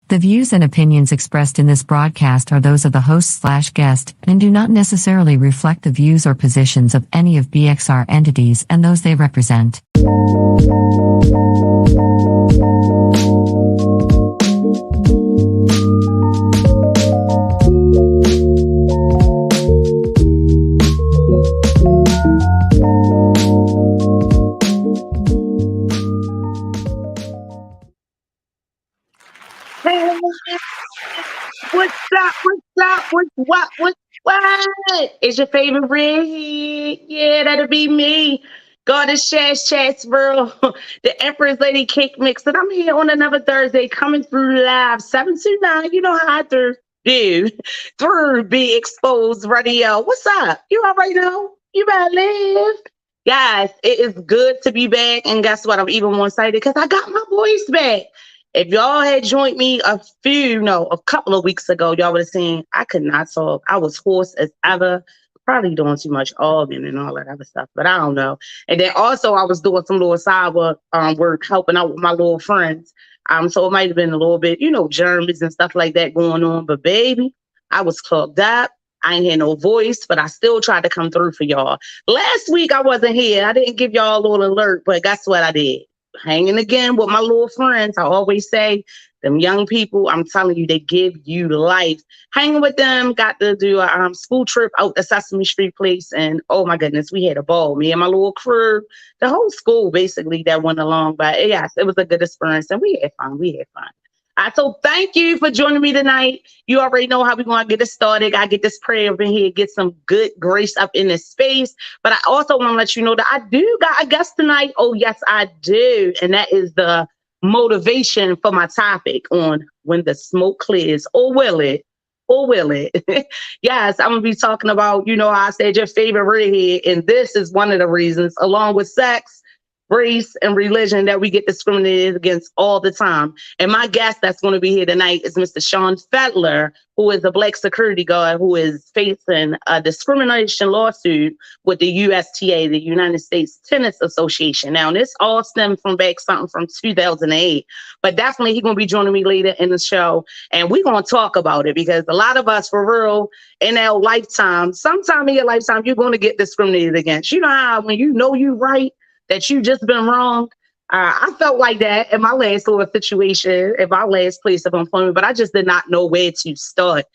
The views and opinions expressed in this broadcast are those of the host/guest and do not necessarily reflect the views or positions of any of BXR entities and those they represent. What's up? What's what? It's your favorite redhead. Yeah, that'll be me. Goddess Chats, bro. The Empress Lady Cake Mix. And I'm here on another Thursday coming through live 729. You know how I do. Through Be Exposed Radio. What's up? You all right now? You better live. Guys, it is good to be back. And guess what? I'm even more excited because I got my voice back. If y'all had joined me a couple of weeks ago, y'all would have seen I could not talk. I was hoarse as ever, probably doing too much organ and all that other stuff, but I don't know. And then also I was doing some little side work, helping out with my little friends. So it might have been a little bit, germs and stuff like that going on. But baby, I was clogged up. I ain't had no voice, but I still tried to come through for y'all. Last week I wasn't here. I didn't give y'all a little alert, but guess what I did? Hanging again with my little friends. I always say, them young people, I'm telling you, they give you life. Hanging with them, got to do a school trip out to Sesame Street place. And oh my goodness, we had a ball. Me and my little crew, the whole school basically that went along. But yes, it was a good experience and we had fun. So thank you for joining me tonight. You already know how we're going to get it started. I get this prayer over here, get some good grace up in this space. But I also want to let you know that I do got a guest tonight. Oh, yes, I do. And that is the motivation for my topic on when the smoke clears. Or will it? Yes, I'm going to be talking about, how I said your favorite redhead. And this is one of the reasons, along with sex, race, and religion, that we get discriminated against all the time. And my guest that's going to be here tonight is Mr. Sean Felder, who is a Black security guard who is facing a discrimination lawsuit with the USTA, the United States Tennis Association. Now, this all stemmed from 2008, but definitely he's going to be joining me later in the show, and we're going to talk about it because a lot of us, for real, in our lifetime, sometime in your lifetime, you're going to get discriminated against. You know how when you know you're right, that you just been wrong. I felt like that in my last little situation, in my last place of employment, but I just did not know where to start.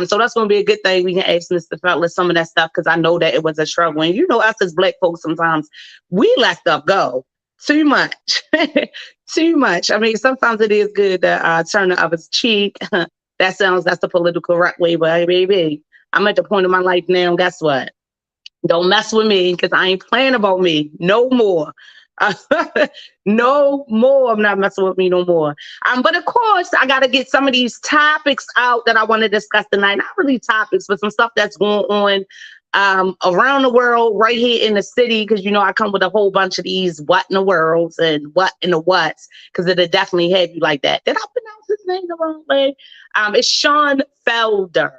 So that's going to be a good thing. We can ask Mr. Felder some of that stuff because I know that it was a struggle. And us as Black folks, sometimes we let stuff go too much, too much. I mean, sometimes it is good to turn the other's cheek. That's the political correct way, but baby, I'm at the point of my life now. Guess what? Don't mess with me because I ain't playing about me no more. No more. I'm not messing with me no more. But of course, I got to get some of these topics out that I want to discuss tonight. Not really topics, but some stuff that's going on around the world, right here in the city. Because, I come with a whole bunch of these what in the worlds and what in the whats, because it'll definitely have you like that. Did I pronounce his name the wrong way? It's Sean Felder.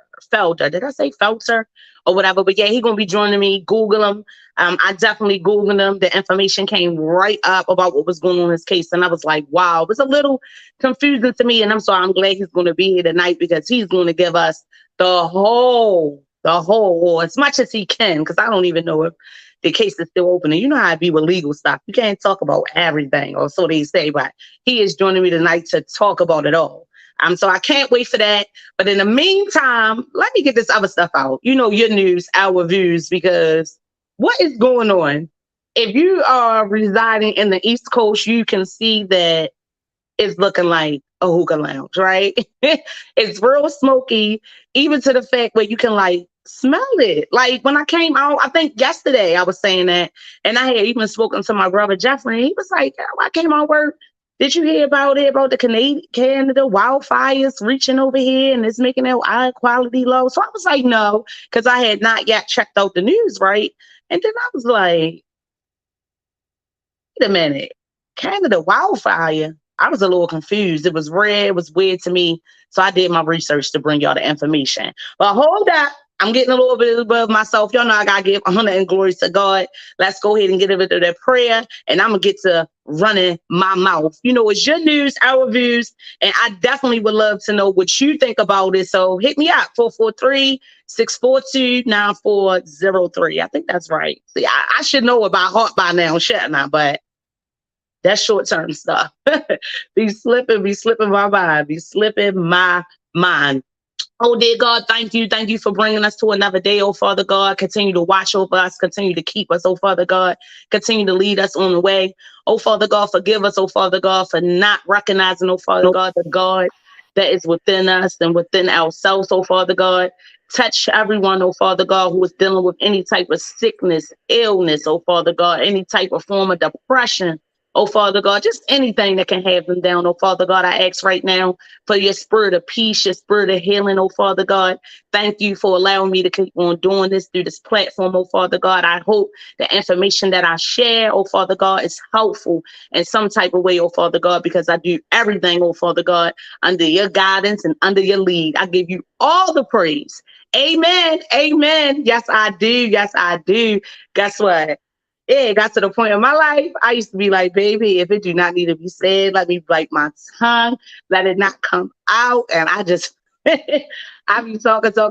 Did I say Felder? Or whatever, but yeah, he's gonna be joining me. Google him. I definitely Googled him. The information came right up about what was going on in this case, and I was like, wow, it was a little confusing to me. And I'm glad he's gonna be here tonight because he's gonna give us the whole, or as much as he can, because I don't even know if the case is still open. And you know how it be with legal stuff. You can't talk about everything, or so they say, but he is joining me tonight to talk about it all. So I can't wait for that. But in the meantime, let me get this other stuff out. Your news, our views, because what is going on? If you are residing in the East Coast, you can see that it's looking like a hookah lounge, right? It's real smoky, even to the fact where you can smell it. Like when I came out, I think yesterday I was saying that, and I had even spoken to my brother Jeffrey. He was like, I came out work. Did you hear about the Canada wildfires reaching over here and it's making our air quality low? So I was like, no, because I had not yet checked out the news, right? And then I was like, wait a minute, Canada wildfire? I was a little confused. It was red, it was weird to me. So I did my research to bring y'all the information. But hold up, I'm getting a little bit above myself. Y'all know I got to give honor and glory to God. Let's go ahead and get into that prayer. And I'm going to get to running my mouth. You know, it's your news, our views. And I definitely would love to know what you think about it. So hit me up, 443-642-9403. I think that's right. See, I should know about heart by now, shouldn't I? But that's short-term stuff. be slipping my mind. Be slipping my mind. Oh, dear God, thank you. Thank you for bringing us to another day, oh, Father God. Continue to watch over us. Continue to keep us, oh, Father God. Continue to lead us on the way. Oh, Father God, forgive us, oh, Father God, for not recognizing, oh, Father God, the God that is within us and within ourselves, oh, Father God. Touch everyone, oh, Father God, who is dealing with any type of sickness, illness, oh, Father God, any type of form of depression. Oh, Father God, just anything that can have them down. Oh, Father God, I ask right now for your spirit of peace, your spirit of healing, oh, Father God. Thank you for allowing me to keep on doing this through this platform, oh, Father God. I hope the information that I share, oh, Father God, is helpful in some type of way, oh, Father God, because I do everything, oh, Father God, under your guidance and under your lead. I give you all the praise. Amen. Amen. Yes, I do. Yes, I do. Guess what? It got to the point in my life, I used to be like, baby, if it do not need to be said, let me bite my tongue, let it not come out. And I just, I be talking. So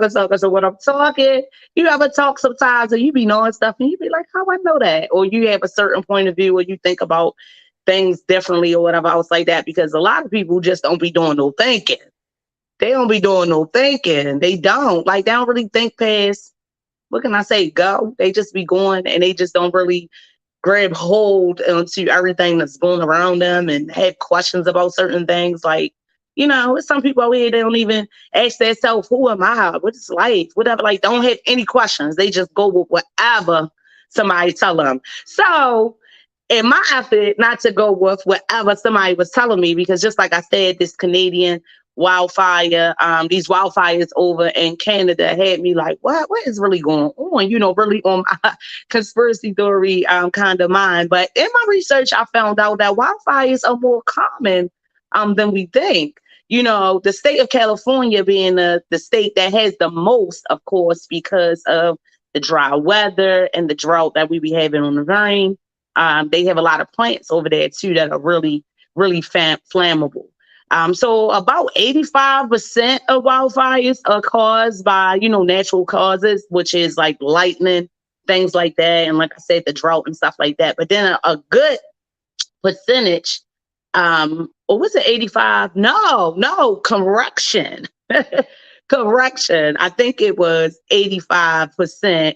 when I'm talking, you ever talk sometimes and you be knowing stuff and you be like, how I know that? Or you have a certain point of view or you think about things differently or whatever else like that. Because a lot of people just don't be doing no thinking. They don't be doing no thinking. They don't. Like, they don't really think past, what can I say, go. They just be going and they just don't really grab hold onto everything that's going around them and have questions about certain things. Like, you know, it's some people out here, they don't even ask themselves, who am I? What is life? Whatever. Like, don't have any questions. They just go with whatever somebody tell them. So in my effort not to go with whatever somebody was telling me, because just like I said, this Canadian wildfire, these wildfires over in Canada had me like, what is really going on? You know, really on my conspiracy theory kind of mind. But in my research, I found out that wildfires are more common than we think. You know, the state of California being the state that has the most, of course, because of the dry weather and the drought that we be having on the rain. They have a lot of plants over there too that are really, really flammable. So about 85% of wildfires are caused by, you know, natural causes, which is like lightning, things like that. And like I said, the drought and stuff like that. But then a good percentage, or was it 85? No, correction. Correction. I think it was 85%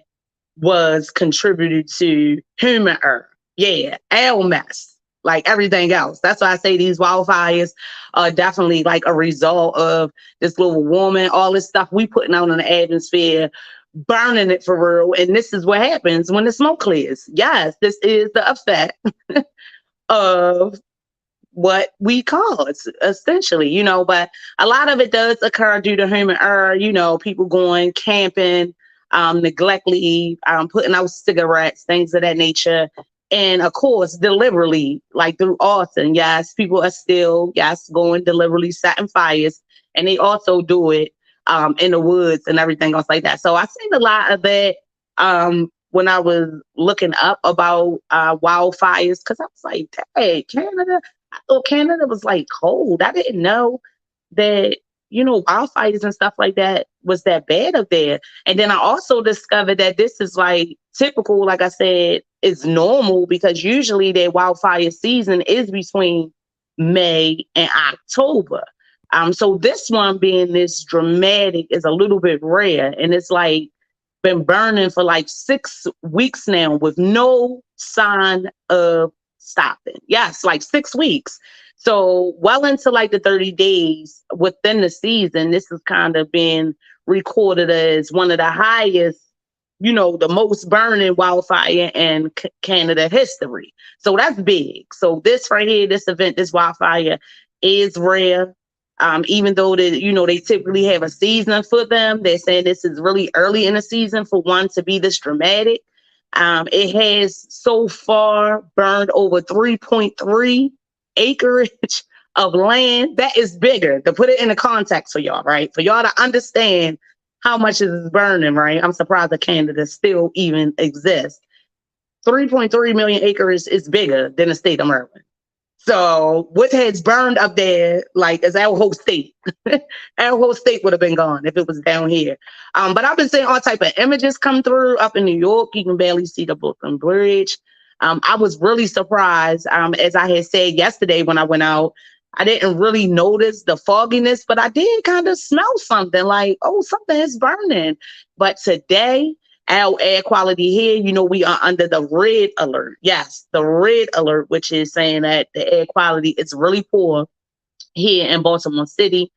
was contributed to human error. Yeah, our mess, like everything else. That's why I say these wildfires are definitely like a result of this global warming, all this stuff we putting out in the atmosphere, burning it for real. And this is what happens when the smoke clears. Yes, this is the effect of what we cause, essentially, you know, but a lot of it does occur due to human error, you know, people going camping, neglectly, putting out cigarettes, things of that nature. And of course, deliberately, like through arson, yes, people are still, going deliberately setting fires. And they also do it in the woods and everything else like that. So I've seen a lot of that when I was looking up about wildfires, because I was like, hey, Canada, I thought Canada was like cold. I didn't know that, you know, wildfires and stuff like that was that bad up there. And then I also discovered that this is like typical, like I said, is normal, because usually their wildfire season is between May and October. So this one being this dramatic is a little bit rare, and it's like been burning for like 6 weeks now with no sign of stopping. Yes, like 6 weeks. So well into like the 30 days within the season, this has kind of been recorded as one of the highest, you know, the most burning wildfire in Canada history. So that's big. So this right here, this event, this wildfire is rare. Even though they typically have a season for them, they're saying this is really early in the season for one to be this dramatic. It has so far burned over 3.3 acreage of land. That is bigger, to put it in the context for y'all, right? For y'all to understand how much is burning, right? I'm surprised that Canada still even exists. 3.3 million acres is bigger than the state of Maryland. So what has burned up there, like, is our whole state. Our whole state would have been gone if it was down here. But I've been seeing all type of images come through up in New York. You can barely see the Brooklyn Bridge. I was really surprised, as I had said yesterday when I went out. I didn't really notice the fogginess, but I did kind of smell something like, oh, something is burning. But today, our air quality here, we are under the red alert. Yes, the red alert, which is saying that the air quality is really poor here in Baltimore City.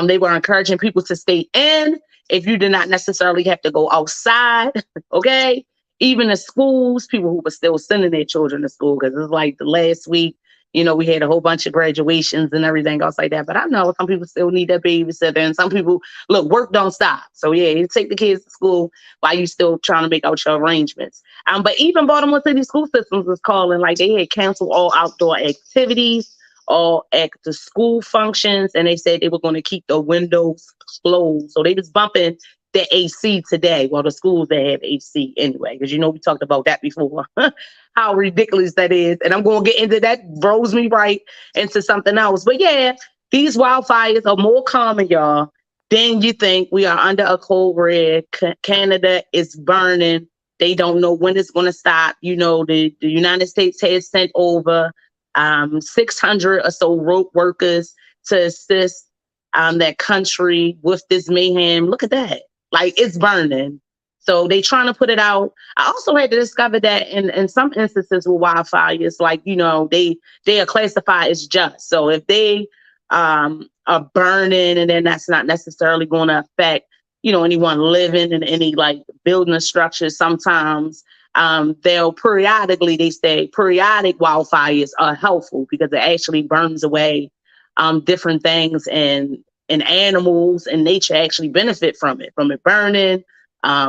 They were encouraging people to stay in if you did not necessarily have to go outside. Okay. Even the schools, people who were still sending their children to school, because it's like the last week, we had a whole bunch of graduations and everything else like that. But I know some people still need that babysitter, and some people, look, work don't stop. So yeah, you take the kids to school while you still trying to make out your arrangements. But even Baltimore City school systems was calling, like they had canceled all outdoor activities, all after school functions, and they said they were going to keep the windows closed. So they was bumping the AC today. Well, the schools that have AC anyway, because we talked about that before. How ridiculous that is. And I'm going to get into that, throws me right into something else. But yeah, these wildfires are more common, y'all, than you think. We are under a cold red. Canada is burning. They don't know when it's going to stop. The United States has sent over 600 or so road workers to assist that country with this mayhem. Look at that. Like, it's burning. So they trying to put it out. I also had to discover that in some instances with wildfires, like, they are classified as just. So if they are burning, and then that's not necessarily going to affect, anyone living in any like building structures. Sometimes they'll periodically, they say periodic wildfires are helpful because it actually burns away different things, and animals and nature actually benefit from it burning.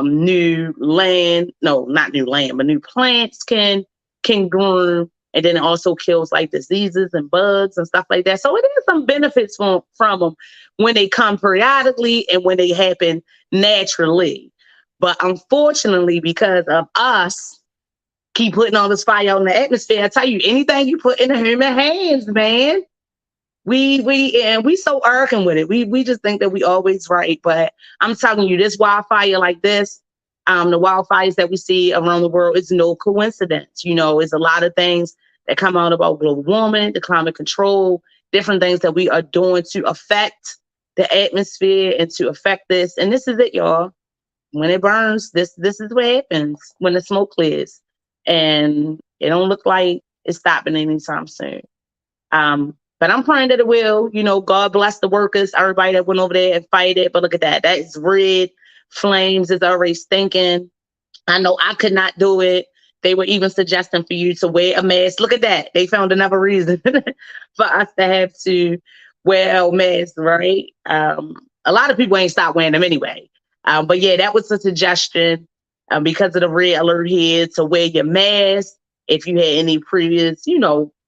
New land, no, not new land, but new plants can grow, and then it also kills like diseases and bugs and stuff like that. So it is some benefits from them when they come periodically and when they happen naturally. But unfortunately, because of us keep putting all this fire out in the atmosphere, I tell you, anything you put in the human hands, man, we so arrogant with it. We just think that we always right. But I'm telling you, this wildfire like this, the wildfires that we see around the world, it's no coincidence. It's a lot of things that come out about global warming, the climate control, different things that we are doing to affect the atmosphere and to affect this. And this is it, y'all. When it burns, this is what happens when the smoke clears. And it don't look like it's stopping anytime soon. But I'm praying that it will. God bless the workers, everybody that went over there and fight it. But look at that. That is red flames. It's already stinking. I know I could not do it. They were even suggesting for you to wear a mask. Look at that. They found another reason for us to have to wear a mask, right? A lot of people ain't stopped wearing them anyway. But yeah, that was a suggestion because of the red alert here to wear your mask. If you had any previous,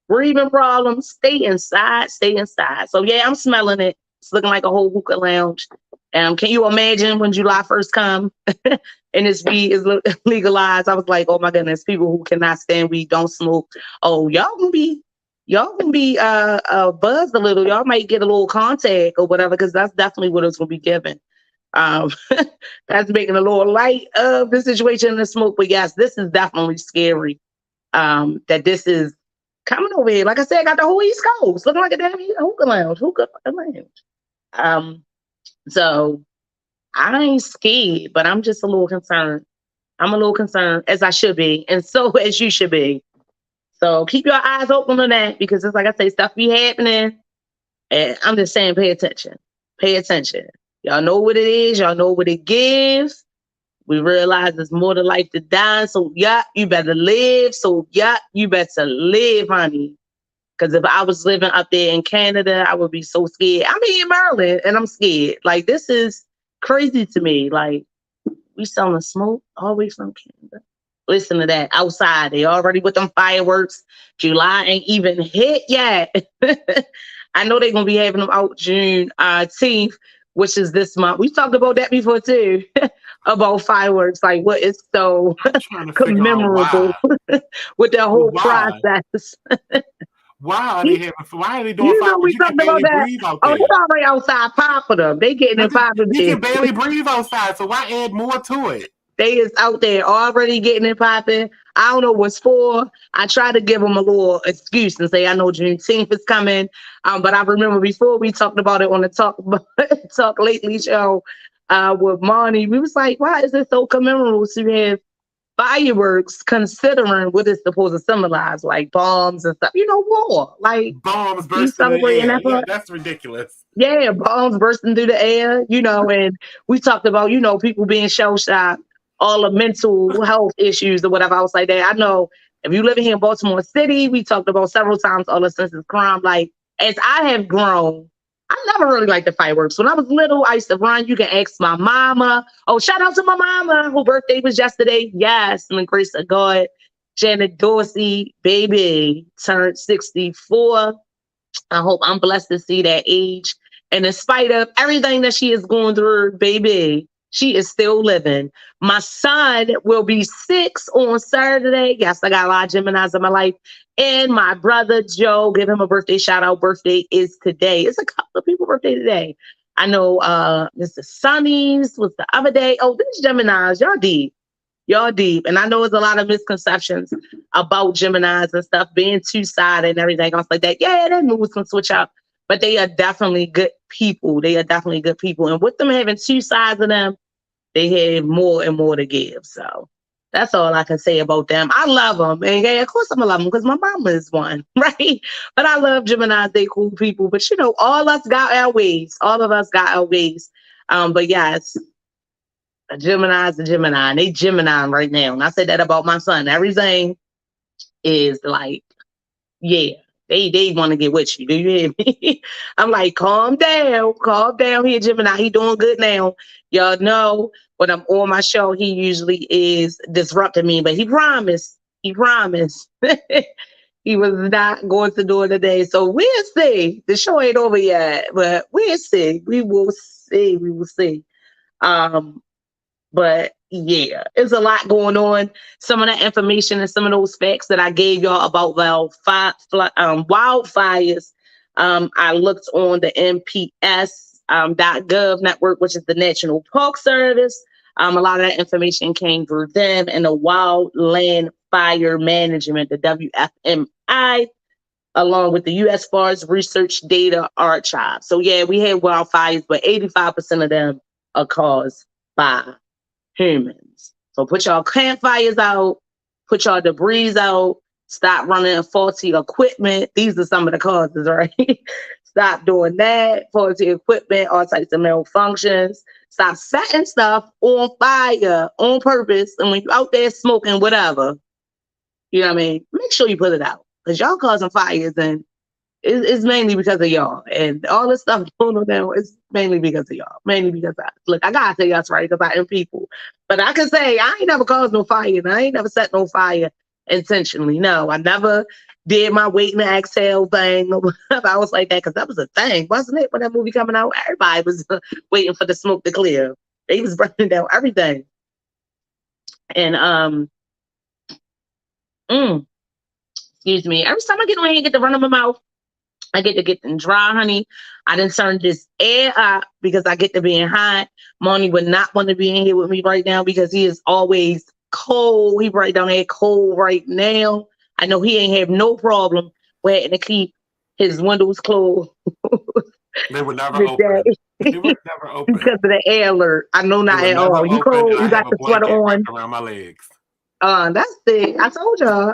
breathing problems, stay inside. So yeah, I'm smelling it. It's looking like a whole hookah lounge. Can you imagine when July 1st come and this weed is legalized? I was like, oh my goodness, people who cannot stand weed, don't smoke. Oh, y'all gonna be buzzed a little. Y'all might get a little contact or whatever, because that's definitely what it's gonna be given. That's making a little light of the situation in the smoke. But yes, this is definitely scary. That this is coming over here. Like I said, I got the whole East Coast looking like a damn hookah lounge. So I ain't scared, but I'm just a little concerned. I'm a little concerned, as I should be, and so as you should be. So keep your eyes open on that, because it's like I say, stuff be happening. And I'm just saying, pay attention. Pay attention. Y'all know what it is. Y'all know what it gives. We realize there's more to life than dying. So, yeah, you better live. So, yeah, you better live, honey. Because if I was living up there in Canada, I would be so scared. I'm here in Maryland, and I'm scared. Like, this is crazy to me. Like, we selling smoke all the way from Canada. Listen to that. Outside, they already with them fireworks. July ain't even hit yet. I know they're going to be having them out June 10th. which is this month. We talked about that before too, about fireworks, like what is so I'm trying to figure out commemorable why. with the whole Why? process. Why are they having? Why are they doing You know, we fireworks? You can talked about barely that. breathe out Oh, there. they already outside popping them. They getting it popping. You can barely breathe outside, so why add more to it? They is out there already getting it popping. I don't know what's for. I try to give them a little excuse and say, I know Juneteenth is coming. But I remember before we talked about it on the Talk Lately show with Monty, we was like, why is it so commemorable to have fireworks considering what it's supposed to symbolize, like bombs and stuff, war, like Bombs you bursting in the celebrating air. that Yeah, part. that's ridiculous. Yeah, bombs bursting through the air, and we talked about, people being shell shocked, all the mental health issues or whatever else like that. I know if you live here in Baltimore City, we talked about several times all the sense of crime. Like, as I have grown, I never really liked the fireworks. When I was little, I used to run. You can ask my mama. Oh, shout out to my mama, whose birthday was yesterday. Yes, in the grace of God. Janet Dorsey, baby, turned 64. I hope I'm blessed to see that age. And in spite of everything that she is going through, baby, she is still living. My son will be 6 on Saturday. Yes, I got a lot of Geminis in my life. And my brother Joe, give him a birthday shout out. Birthday is today. It's a couple of people's birthday today. I know Mr. Sonny's was the other day. Oh, these Geminis, y'all deep. Y'all deep. And I know there's a lot of misconceptions about Geminis and stuff being two-sided and everything else like that. Yeah, that moves can switch up. But they are definitely good people. They are definitely good people. And with them having two sides of them, they have more and more to give. So that's all I can say about them. I love them. And yeah, of course I'm going to love them because my mama is one, right? But I love Geminis. They cool people. But, all of us got our ways. All of us got our ways. But yes, a Gemini is a Gemini. And they Gemini right now. And I said that about my son. Everything is like, yeah. They want to get with you. Do you hear me? I'm like, calm down here, Gemini. He doing good now. Y'all know when I'm on my show, he usually is disrupting me, but he promised. He promised. He was not going to do it today. So we'll see. The show ain't over yet, but we'll see. We will see. We will see. But yeah, there's a lot going on. Some of that information and some of those facts that I gave y'all about wildfires, I looked on the NPS.gov network, which is the National Park Service. A lot of that information came through them, and the Wildland Fire Management, the WFMI, along with the U.S. Forest Research Data Archive. So yeah, we had wildfires, but 85% of them are caused by humans. So put y'all campfires out, put y'all debris out, stop running faulty equipment. These are some of the causes, right? Stop doing that, faulty equipment, all types of malfunctions. Stop setting stuff on fire on purpose. And when you're out there smoking whatever, you know what I mean? Make sure you put it out. Because y'all causing fires, and it's mainly because of y'all. And all this stuff going on now is mainly because of y'all. Mainly because look, I gotta say that's right because I am people. But I can say I ain't never caused no fire, and I ain't never set no fire intentionally. No, I never did my wait and exhale thing. I was like that because that was a thing, wasn't it? When that movie coming out, everybody was waiting for the smoke to clear. They was burning down everything. And excuse me. Every time I get on here and get to run in my mouth, I get to get them dry, honey. I done turned this air up because I get to being hot. Monty would not want to be in here with me right now because he is always cold. He right down there cold right now. I know he ain't have no problem with having to keep his windows closed. They were never open. They were never open. Because of the air alert. I know not at all. You cold, you got the sweater on. Around my legs. That's it. I told y'all.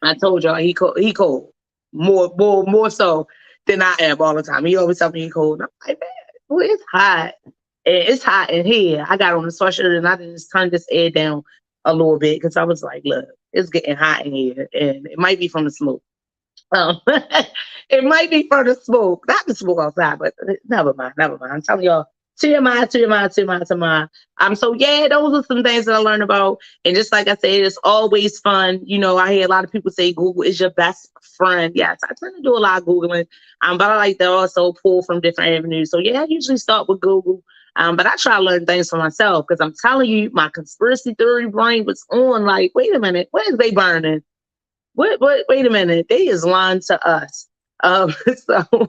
I told y'all he cold. More so than I am all the time. He always tell me he cold. And I'm like, man, boy, it's hot. And it's hot in here. I got on the sweatshirt and I just turned this air down a little bit because I was like, look, it's getting hot in here. And it might be from the smoke. It might be from the smoke. Not the smoke outside, but never mind. I'm telling y'all, TMI. So yeah, those are some things that I learned about. And just like I said, it's always fun. I hear a lot of people say Google is your best friend. Yes, I tend to do a lot of Googling. But I like to also pull from different avenues. So yeah, I usually start with Google. But I try to learn things for myself because I'm telling you, my conspiracy theory brain was on like, wait a minute, what is they burning? Wait a minute, they is lying to us. So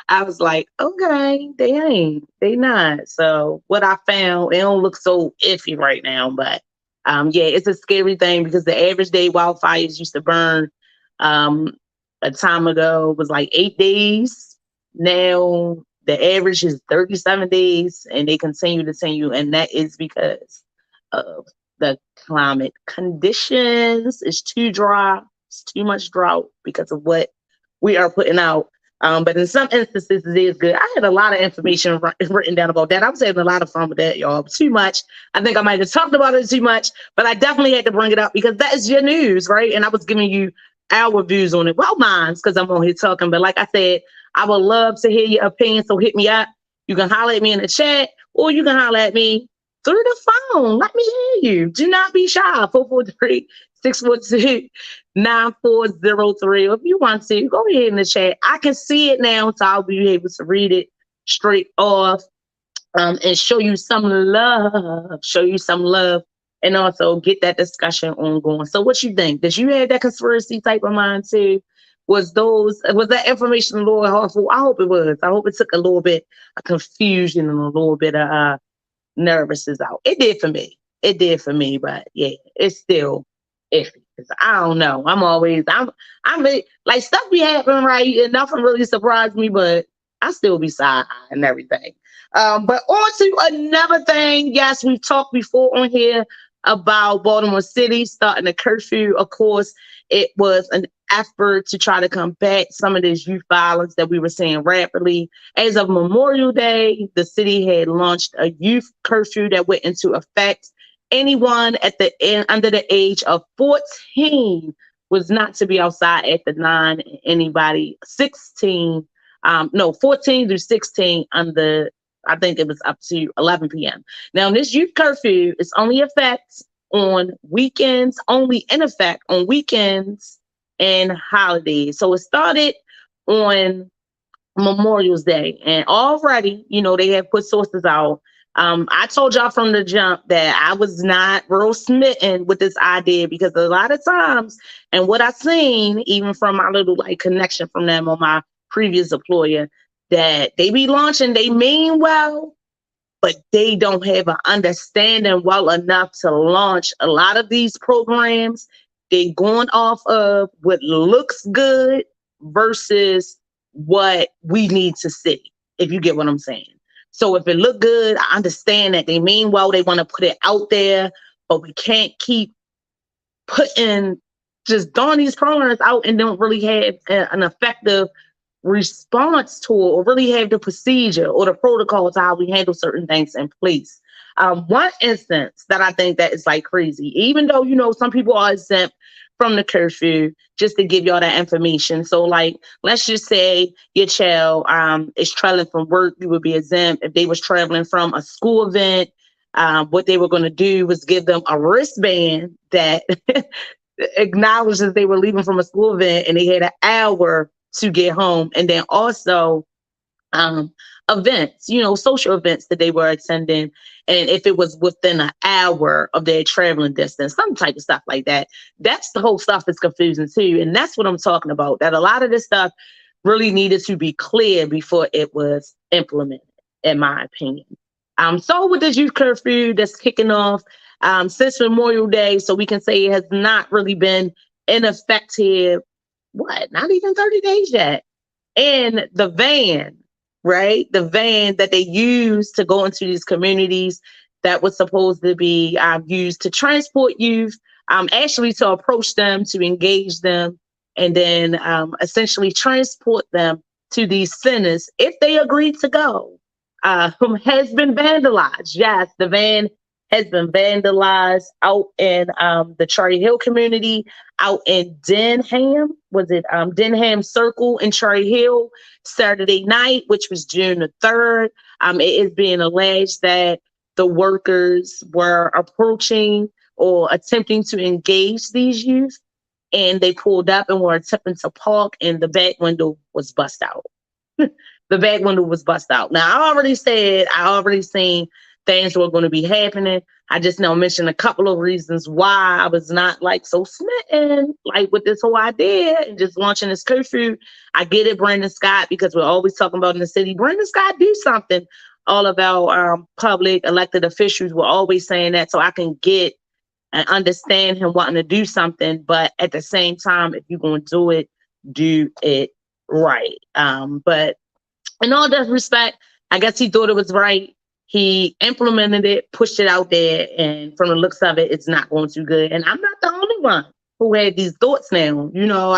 I was like, okay, they not. So what I found, it don't look so iffy right now, but yeah, it's a scary thing because the average day wildfires used to burn a time ago was like 8 days. Now the average is 37 days, and they continue, and that is because of the climate conditions. It's too dry. It's too much drought because of what we are putting out. But in some instances, it is good. I had a lot of information written down about that. I was having a lot of fun with that, y'all. Too much. I think I might have talked about it too much, but I definitely had to bring it up because that is your news, right? And I was giving you our views on it. Well, mine's because I'm on here talking. But like I said, I would love to hear your opinion. So hit me up. You can holler at me in the chat, or you can holler at me through the phone. Let me hear you. Do not be shy. 443-642-9403. If you want to, go ahead in the chat. I can see it now, so I'll be able to read it straight off and show you some love. And also get that discussion ongoing. So what you think? Did you have that conspiracy type of mind too? Was that information a little helpful? I hope it was. I hope it took a little bit of confusion and a little bit of nervousness out. It did for me, but yeah, it's still iffy. I don't know. I'm like stuff be happening right, and nothing really surprised me, but I still be side and everything. But on to another thing. Yes, we've talked before on here about Baltimore City starting a curfew. Of course, it was an effort to try to combat some of this youth violence that we were seeing rapidly. As of Memorial Day, the city had launched a youth curfew that went into effect. Anyone under the age of 14 was not to be outside after 9. Anybody 14 through 16 under, I think it was up to 11 p.m. Now, this youth curfew is only in effect on weekends and holidays. So it started on Memorial's Day, and already, they have put sources out. I told y'all from the jump that I was not real smitten with this idea because a lot of times, and what I've seen, even from my little connection from them on my previous employer, that they be launching, they mean well, but they don't have an understanding well enough to launch a lot of these programs. They going off of what looks good versus what we need to see, if you get what I'm saying. So if it look good, I understand that they mean well, they want to put it out there, but we can't keep just throwing these programs out and don't really have an effective response to it, or really have the procedure or the protocol to how we handle certain things in place. One instance that I think that is crazy, even though, some people are exempt from the curfew, just to give y'all that information. So let's just say your child is traveling from work, you would be exempt. If they was traveling from a school event, what they were going to do was give them a wristband that acknowledges they were leaving from a school event and they had an hour to get home. And then also events, social events that they were attending. And if it was within an hour of their traveling distance, some type of stuff like that, that's the whole stuff that's confusing too. And that's what I'm talking about, that a lot of this stuff really needed to be clear before it was implemented, in my opinion. So with this youth curfew that's kicking off since Memorial Day, so we can say it has not really been in effect here, not even 30 days yet. And the van, right? The van that they use to go into these communities that was supposed to be used to transport youth, actually to approach them, to engage them, and then essentially transport them to these centers if they agree to go, has been vandalized. Yes, the van has been vandalized out in the Cherry Hill community, out in Denham. Was it Denham Circle in Cherry Hill Saturday night, which was June the 3rd. It is being alleged that the workers were approaching or attempting to engage these youth, and they pulled up and were attempting to park, and the back window was bust out. The back window was bust out. Now, I already seen things were going to be happening. I just now mentioned a couple of reasons why I was not like so smitten like with this whole idea and just launching this curfew. I get it, Brandon Scott, because we're always talking about in the city, Brandon Scott, do something. All of our public elected officials were always saying that, so I can get and understand him wanting to do something. But at the same time, if you're going to do it right. But in all due respect, I guess he thought it was right. He implemented it, pushed it out there, and from the looks of it, it's not going too good. And I'm not the only one who had these thoughts now. You know,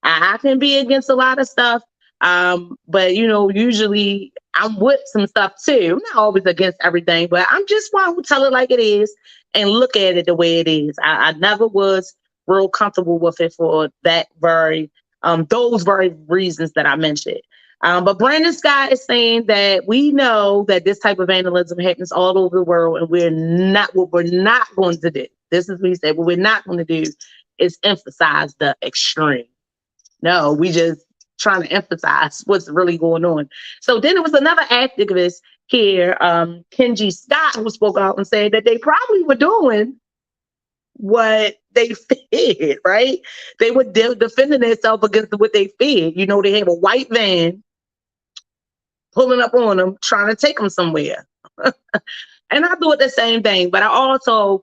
I can be against a lot of stuff, but, you know, usually I'm with some stuff too. I'm not always against everything, but I'm just one who tell it like it is and look at it the way it is. I never was real comfortable with it for those very reasons that I mentioned. But Brandon Scott is saying that we know that this type of vandalism happens all over the world, and what we're not going to do. This is what he said. What we're not going to do is emphasize the extreme. No, we just trying to emphasize what's really going on. So then there was another activist here, Kenji Scott, who spoke out and said that they probably were doing what they feared, right? They were defending themselves against what they feared. You know, they have a white van pulling up on them, trying to take them somewhere. And I thought the same thing, but I also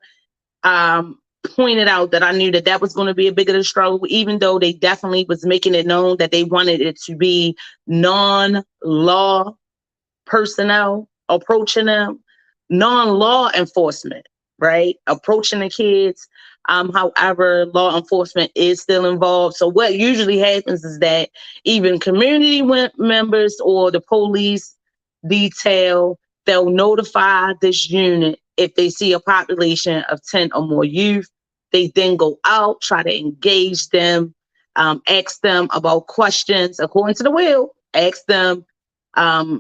pointed out that I knew that was going to be a bigger struggle, even though they definitely was making it known that they wanted it to be non-law personnel approaching them, non-law enforcement, right? Approaching the kids. However, law enforcement is still involved. So what usually happens is that even community members or the police detail, they'll notify this unit if they see a population of 10 or more youth. They then go out, try to engage them, ask them about questions according to the will, ask them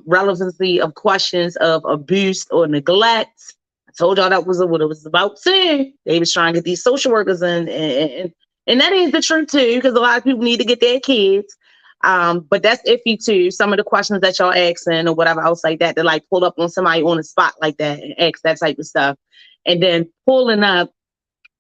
relevancy of questions of abuse or neglect. I told y'all that was what it was about too. They was trying to get these social workers in, and that ain't the truth too, because a lot of people need to get their kids. But that's iffy too. Some of the questions that y'all asking or whatever else like that, to like pull up on somebody on the spot like that and ask that type of stuff, and then pulling up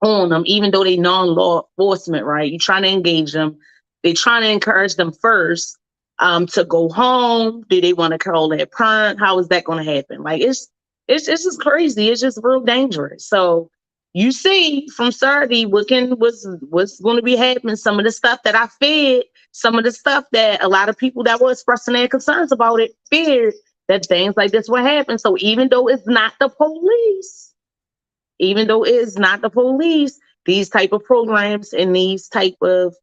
on them, even though they non-law enforcement, right? You're trying to engage them. They're trying to encourage them first to go home. Do they want to call their parent? How is that going to happen? Like it's just crazy. It's just real dangerous. So you see from Saturday what's going to be happening. Some of the stuff that I feared, some of the stuff that a lot of people that were expressing their concerns about it feared that things like this would happen. So even though it's not the police, these type of programs and these type of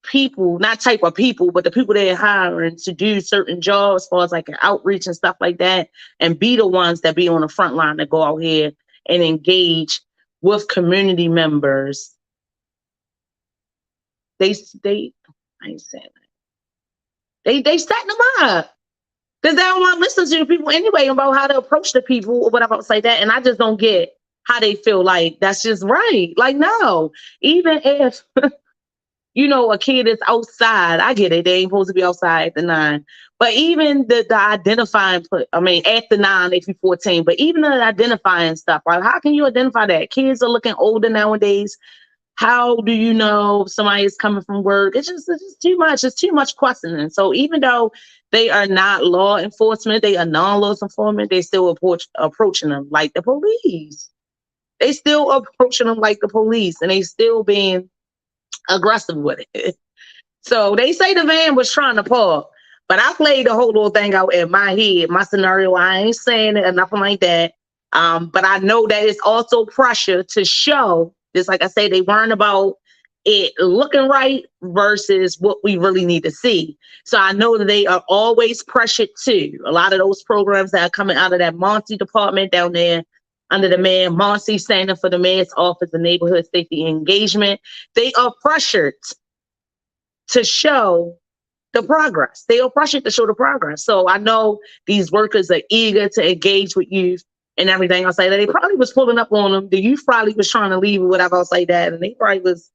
people, not type of people, but the people they're hiring to do certain jobs as far as like an outreach and stuff like that, and be the ones that be on the front line that go out here and engage with community members. They I ain't saying that. They setting them up. Because they don't want to listen to the people anyway about how to approach the people or whatever else like that. And I just don't get how they feel like that's just right. Like, no, even if, you know, a kid is outside, I get it. They ain't supposed to be outside at the 9. But even the identifying, at the 9, if you're 14, but even the identifying stuff, right? How can you identify that? Kids are looking older nowadays. How do you know if somebody is coming from work? It's just too much. It's too much questioning. So even though they are not law enforcement, they are non-law enforcement, they still approaching them like the police. They still approaching them like the police, and they still being aggressive with it. So they say the van was trying to park, but I played the whole little thing out in my head, my scenario. I ain't saying it or nothing like that. But I know that it's also pressure to show, just like I say, they weren't about it looking right versus what we really need to see. So I know that they are always pressured too. A lot of those programs that are coming out of that Monty department down there under the mayor, Monty standing for the mayor's office of neighborhood safety and engagement, they are pressured to show the progress. They'll frustrate to show the progress. So I know these workers are eager to engage with youth and everything else like that. They probably was pulling up on them. The youth probably was trying to leave or whatever else like that. And they probably was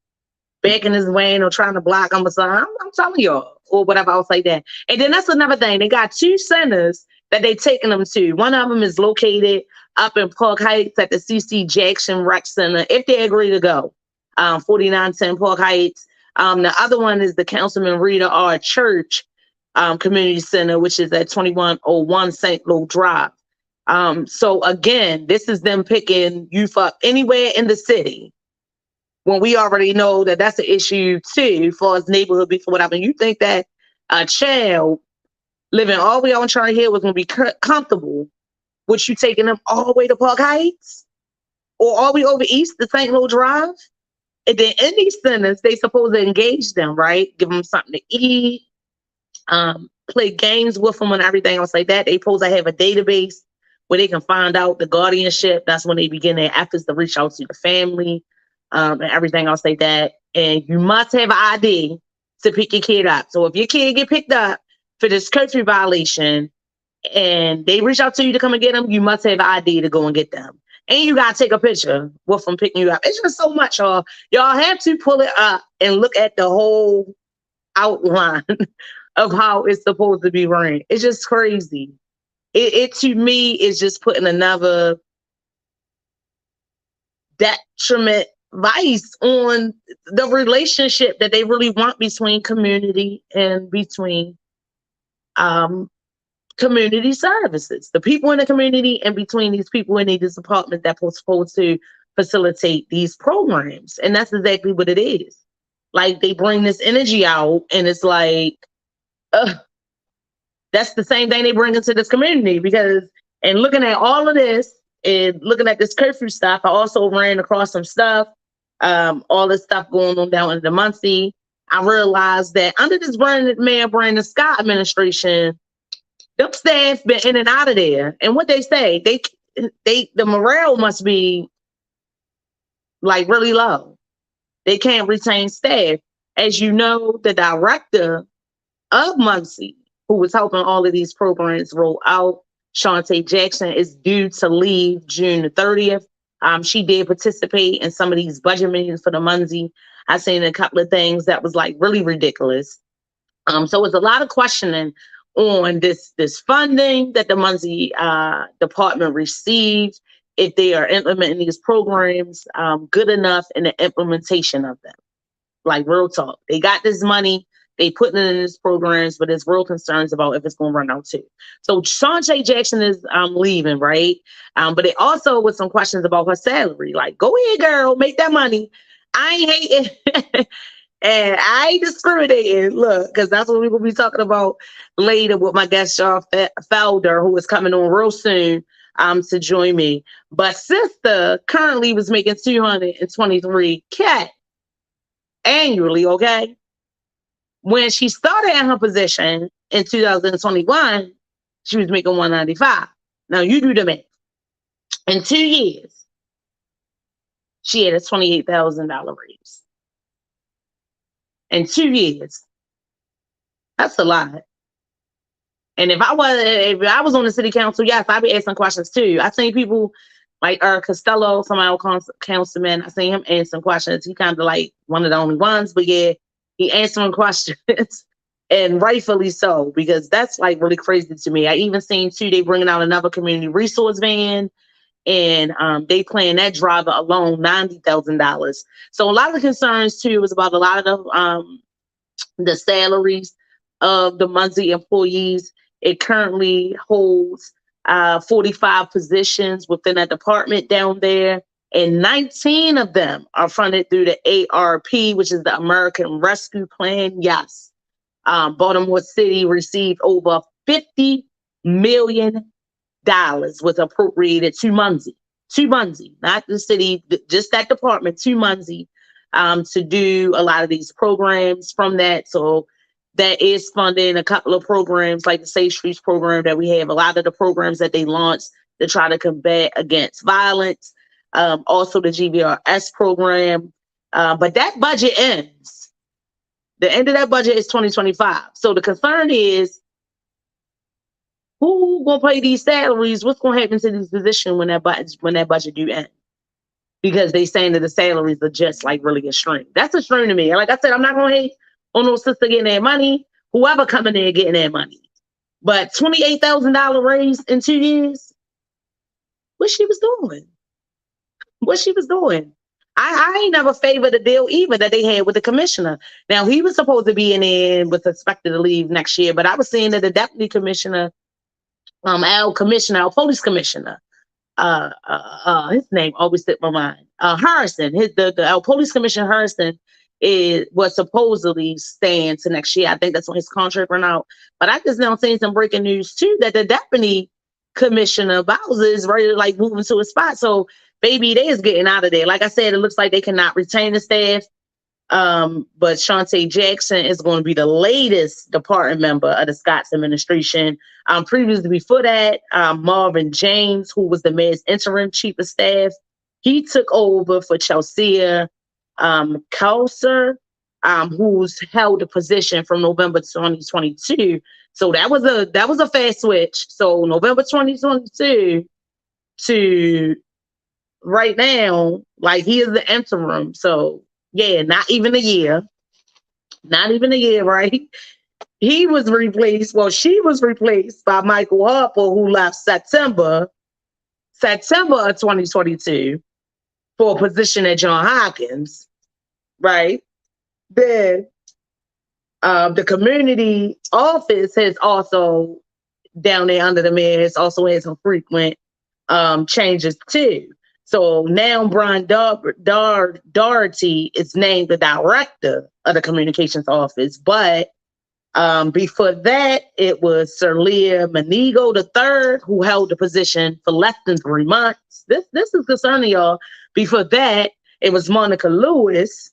backing his way or trying to block him or something. I'm telling y'all, or whatever else like that. And then that's another thing. They got 2 centers that they taking them to. One of them is located up in Park Heights at the CC Jackson Rec Center, if they agree to go. 4910 Park Heights. The other one is the Councilman Rita R. Church Community Center, which is at 2101 St. Louis Drive. So again, this is them picking youth up anywhere in the city when we already know that that's an issue too for us neighborhood before whatever. You think that a child living all the way on Charlie Hill was going to be comfortable with you taking them all the way to Park Heights or all the way over east to St. Louis Drive? And then in these centers, they supposed to engage them, right? Give them something to eat, play games with them and everything else like that. They supposed to have a database where they can find out the guardianship. That's when they begin their efforts to reach out to the family and everything else like that. And you must have an ID to pick your kid up. So if your kid get picked up for this curfew violation and they reach out to you to come and get them, you must have an ID to go and get them. And you got to take a picture with them picking you up. It's just so much, y'all. Y'all have to pull it up and look at the whole outline of how it's supposed to be ran. It's just crazy. It to me is just putting another detriment vice on the relationship that they really want between community and between community services, the people in the community and between these people in these departments that are supposed to facilitate these programs. And that's exactly what it is. Like they bring this energy out and it's like, that's the same thing they bring into this community because, and looking at all of this and looking at this curfew stuff, I also ran across some stuff, all this stuff going on down in the Muncie. I realized that under this Brandon Scott administration, them staff been in and out of there. And what they say, the morale must be like really low. They can't retain staff. As you know, the director of Muncie, who was helping all of these programs roll out, Shantae Jackson, is due to leave June the 30th. She did participate in some of these budget meetings for the Muncie. I seen a couple of things that was like really ridiculous. So it's a lot of questioning on this funding that the Muncie department received, if they are implementing these programs good enough in the implementation of them. Like real talk. They got this money, they putting it in these programs, but there's real concerns about if it's going to run out too. So Shantae Jackson is leaving, right? But it also was some questions about her salary. Like, go ahead, girl, make that money. I ain't hating. And I ain't discriminating, look, because that's what we're going to be talking about later with my guest, Felder, who is coming on real soon to join me. But sister currently was making $223K annually, okay? When she started in her position in 2021, she was making $195. Now you do the math. In 2 years, she had a $28,000 raise. In 2 years. That's a lot. And if I was on the city council, yes, I'd be asking questions too. I seen people like Costello, some of our councilman, I seen him answering questions. He kind of like one of the only ones, but yeah, he answering questions and rightfully so, because that's like really crazy to me. I even seen too, they bringing out another community resource van and they paying that driver alone $90,000. So a lot of the concerns too was about a lot of the salaries of the Muncie employees. It currently holds 45 positions within that department down there, and 19 of them are funded through the ARP, which is the American Rescue Plan. Yes, Baltimore City received over $50 million was appropriated to Muncie, not the city, just that department, to Muncie, to do a lot of these programs from that. So that is funding a couple of programs like the Safe Streets program that we have, a lot of the programs that they launched to try to combat against violence, also the GBRS program. But that budget ends. The end of that budget is 2025. So the concern is, who gonna pay these salaries? What's gonna happen to these positions when that budget do end? Because they saying that the salaries are just like really extreme. That's extreme to me. Like I said, I'm not gonna hate on no sister getting their money, whoever coming there getting their money. But $28,000 raise in 2 years, what she was doing? I ain't never favored the deal either that they had with the commissioner. Now, he was supposed to be in there and was expected to leave next year, but I was seeing that the deputy commissioner, our police commissioner, his name always slipped my mind. Harrison, our police commissioner Harrison was supposedly staying to next year. I think that's when his contract ran out. But I just now seen some breaking news too that the deputy commissioner Bowser is ready to like move into a spot. So baby, they is getting out of there. Like I said, it looks like they cannot retain the staff. But Shantae Jackson is going to be the latest department member of the Scott's administration. Previously before that, Marvin James, who was the mayor's interim chief of staff, he took over for Chelsea Kauser, who's held the position from November 2022. So that was a fast switch. So November 2022 to right now, like he is the interim. So yeah, not even a year, right? He was replaced. Well, she was replaced by Michael Harper, who left September of 2022 for a position at John Hopkins, right? Then the community office has also, down there under the mayor, has also had some frequent changes too. So now Brian Doherty is named the director of the communications office. But before that, it was Sir Leah Manigo III, who held the position for less than 3 months. This is concerning, y'all. Before that, it was Monica Lewis,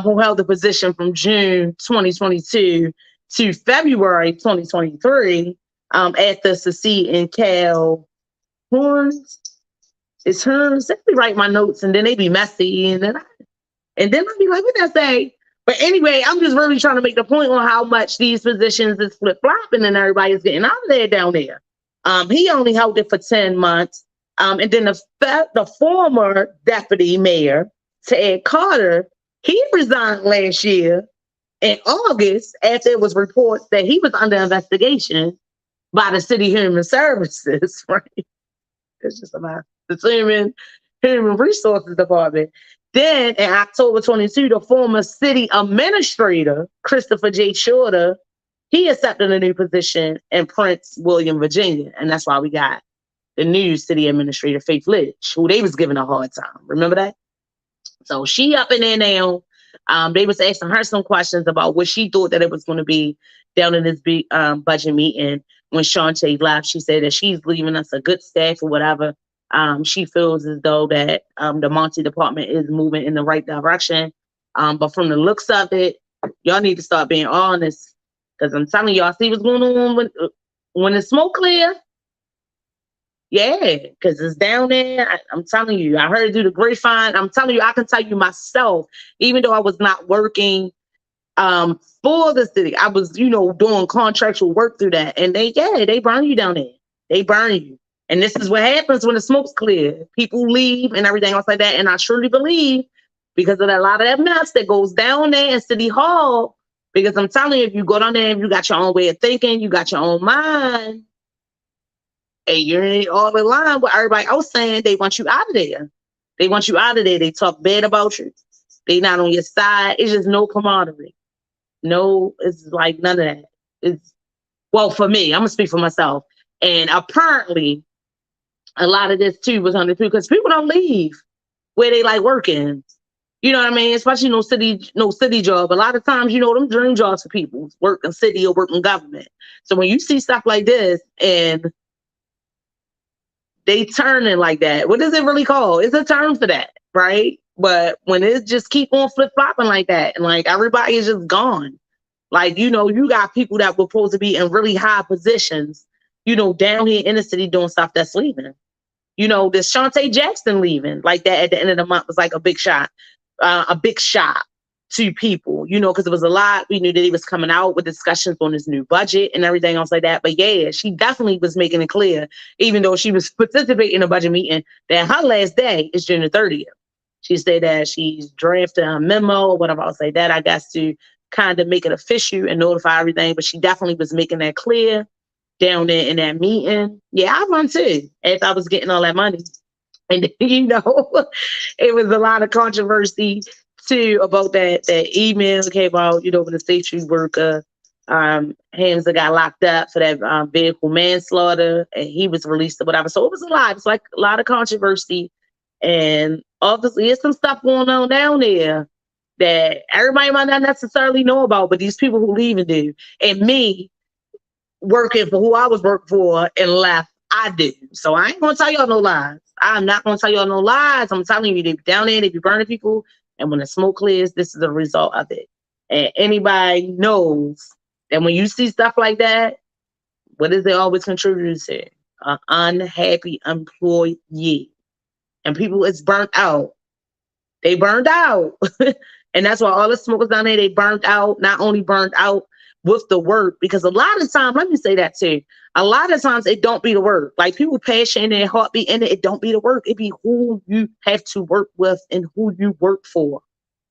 who held the position from June 2022 to February 2023 after succeeding Cal Horns. It's Hearns. They be write my notes and then they be messy and then I'll be like, what did I say? But anyway, I'm just really trying to make the point on how much these positions is flip-flopping and everybody's getting out of there down there. He only held it for 10 months. And then the former deputy mayor, Ted Carter, he resigned last year in August after it was reports that he was under investigation by the City Human Services, right? It's just about the Human Resources Department. Then in October 22, the former city administrator, Christopher J. Shorter, he accepted a new position in Prince William, Virginia. And that's why we got the new city administrator, Faith Litch, who they was giving a hard time. Remember that? So she up in there now. They was asking her some questions about what she thought that it was going to be down in this big budget meeting. When Shantae left, she said that she's leaving us a good staff or whatever. She feels as though that the Monty department is moving in the right direction. But from the looks of it, y'all need to start being honest. Because I'm telling y'all, see what's going on when the smoke clear? Yeah, because it's down there. I'm telling you, I heard it through the grapevine. I'm telling you, I can tell you myself, even though I was not working for the city, I was, doing contractual work through that. And they burn you down there. They burn you. And this is what happens when the smoke's clear. People leave and everything else like that. And I truly believe, because of a lot of that mess that goes down there in City Hall, because I'm telling you, if you go down there and you got your own way of thinking, you got your own mind, and you're in all in line with everybody else saying they want you out of there. They want you out of there. They talk bad about you. They not on your side. It's just no camaraderie. No, it's like none of that. Well, for me, I'm going to speak for myself. And apparently, a lot of this too was on the because people don't leave where they like working. You know what I mean? Especially no city job. A lot of times, them dream jobs for people, work in city or work in government. So when you see stuff like this and they turning like that, what is it really called? It's a term for that, right? But when it just keep on flip-flopping like that and like everybody is just gone. Like, you got people that were supposed to be in really high positions, down here in the city doing stuff that's leaving. This Shantae Jackson leaving like that at the end of the month was like a big shock to people, you know, because it was a lot. We knew that he was coming out with discussions on his new budget and everything else like that. But yeah, she definitely was making it clear, even though she was participating in a budget meeting, that her last day is June the 30th. She said that she's drafting a memo or whatever I'll say that, I guess, to kind of make it official and notify everything. But she definitely was making that clear down there in that meeting. Yeah, I run too, if I was getting all that money. And, you know, it was a lot of controversy too about that email came out, you know, when the state street worker, Hamza got locked up for that vehicle manslaughter, and he was released or whatever. So it was a lot. It's like a lot of controversy. And obviously, there's some stuff going on down there that everybody might not necessarily know about, but these people who leave and do. And me, working for who I was working for and left, I do. So I ain't gonna tell y'all no lies. I'm not gonna tell y'all no lies. I'm telling you, they be down there, they be burning people, and when the smoke clears, this is the result of it. And anybody knows that when you see stuff like that, what is it always contributing to? An unhappy employee. And people is burnt out. They burned out. And that's why all the smokers down there, they burned out, not only burned out with the work, because a lot of times, let me say that too, a lot of times it don't be the work. Like people passion and heartbeat in it, it don't be the work. It be who you have to work with and who you work for.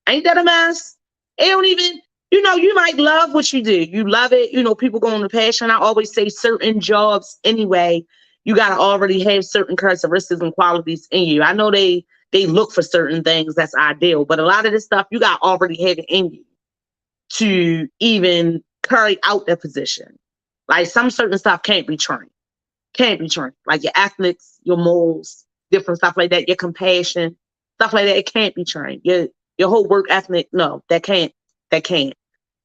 Ain't that a mess? It don't even, you know, you might love what you do. You love it. You know, people go on the passion. I always say certain jobs anyway, you got to already have certain characteristics and qualities in you. I know they look for certain things that's ideal, but a lot of this stuff, you got to already have it in you to even carry out the position. Like some certain stuff can't be trained. Can't be trained. Like your ethics, your morals, different stuff like that, your compassion, stuff like that, it can't be trained. Your whole work ethic, no, that can't.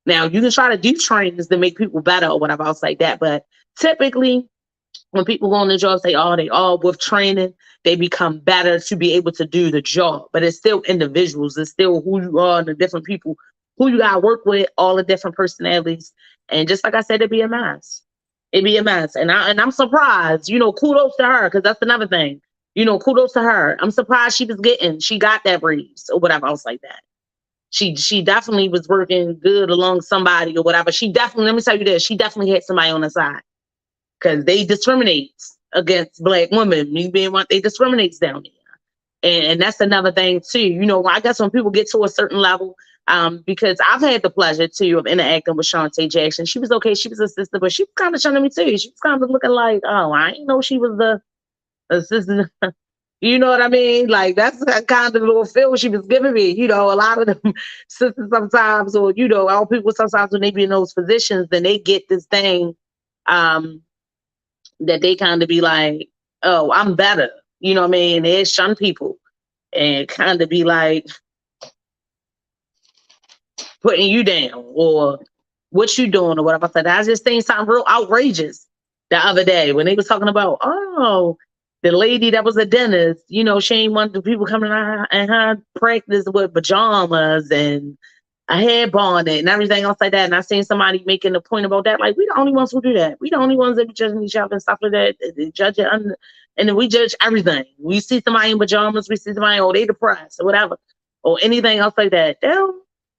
Now, you can try to do trainings to make people better or whatever else like that, but typically, when people go on the job, they all with training, they become better to be able to do the job. But it's still individuals. It's still who you are and the different people who you got to work with, all the different personalities. And just like I said, it'd be a mess. It'd be a mess. And I'm surprised, you know, kudos to her, because that's another thing. You know, kudos to her. I'm surprised she got that raise or whatever else like that. She definitely was working good along somebody or whatever. Let me tell you this, she definitely had somebody on her side. Because they discriminate against Black women. They discriminate down there. And that's another thing too. You know, I guess when people get to a certain level, because I've had the pleasure too of interacting with Shantae Jackson. She was okay, she was a sister, but she was kind of shunning me too. She was kind of looking like, oh, I didn't know she was the assistant. You know what I mean? Like that's the kind of little feel she was giving me. You know, a lot of them sisters sometimes, or you know, all people sometimes when they be in those positions, then they get this thing. That they kind of be like, oh, I'm better. You know what I mean? They shun people and kind of be like putting you down or what you doing or whatever. I said, I just think something real outrageous the other day when they was talking about, oh, the lady that was a dentist, you know, she ain't want the people coming out and her practice with pajamas and a head bonnet and everything else like that. And I seen somebody making a point about that. Like, we the only ones who do that. We the only ones that be judging each other and stuff like that. They judge it and then we judge everything. We see somebody in pajamas, we see somebody, oh, they depressed or whatever, or anything else like that. A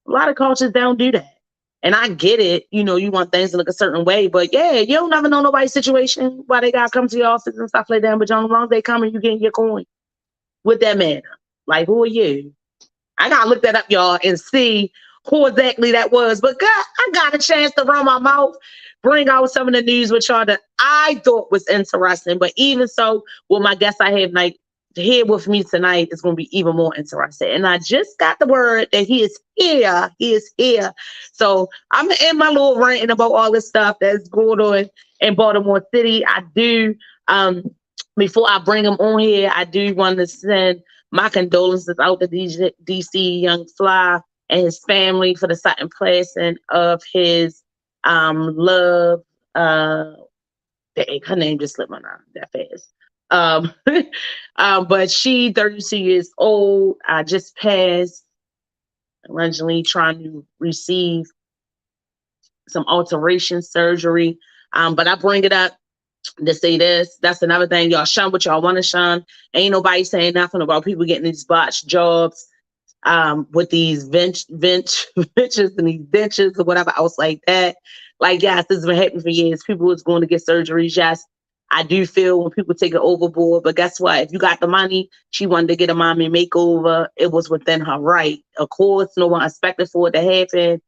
lot of cultures don't do that. And I get it. You know, you want things to look a certain way, but yeah, you don't never know nobody's situation, why they got to come to your office and stuff like that. But as long as they come and you getting your coin with that man, like, who are you? I got to look that up, y'all, and see who exactly that was. But God, I got a chance to run my mouth, bring out some of the news with y'all that I thought was interesting. But even so, with my guest I have here with me tonight is going to be even more interesting. And I just got the word that he is here. He is here. So I'm going to end my little ranting about all this stuff that's going on in Baltimore City. I do, before I bring him on here, I do want to send my condolences out to DC Young Fly and his family for the sudden passing of his love. Her name just slipped my mind that fast. But she, 32 years old, just passed, allegedly trying to receive some alteration surgery. But I bring it up to say this. That's another thing. Y'all shun what y'all want to shun. Ain't nobody saying nothing about people getting these botched jobs. with these ventures and these dentures or whatever else like that. Like, yes, this has been happening for years. People was going to get surgeries. Yes, I do feel when people take it overboard. But guess what? If you got the money, she wanted to get a mommy makeover. It was within her right. Of course, no one expected for it to happen.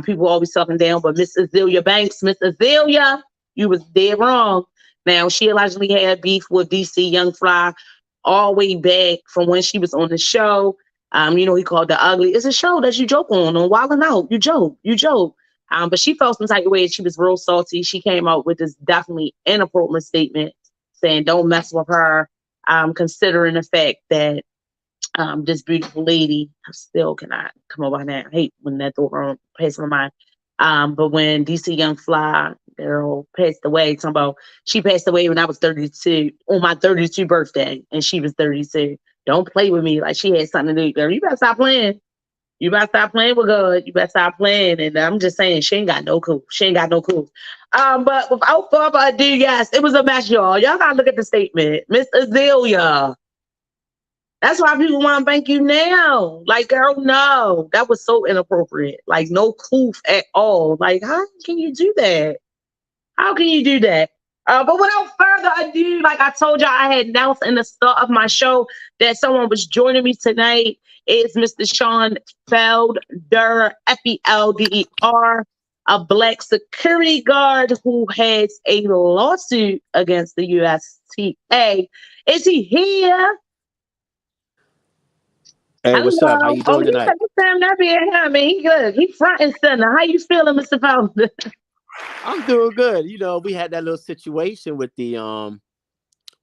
People always talking down, but Miss Azealia Banks, Miss Azealia, you was dead wrong. Now, she allegedly had beef with DC Young Fly all the way back from when she was on the show. He called the ugly. It's a show that you joke on Wild 'N Out. You joke. But she felt some type of way. She was real salty. She came out with this definitely inappropriate statement saying, don't mess with her, considering the fact that this beautiful lady, I still cannot come over her name. I hate when that thought passes my mind. But when DC Young Fly girl passed away, she passed away when I was 32, on my 32 birthday, and she was 32. Don't play with me like she had something to do. Girl, you better stop playing. You better stop playing with God. You better stop playing. And I'm just saying, she ain't got no cool. But without further ado, yes, it was a mess, y'all. Y'all gotta look at the statement. Miss Azealia. That's why people want to thank you now. Like, girl, no. That was so inappropriate. Like, no coof at all. Like, how can you do that? How can you do that? But without further ado, like I told y'all, I had announced in the start of my show that someone was joining me tonight. It's Mr. Sean Felder, Felder, a Black security guard who has a lawsuit against the USTA. Is he here? Hey, what's up? How you doing tonight? That being him, man. He good. He front and center. How you feeling, Mr. Felder? I'm doing good. We had that little situation with the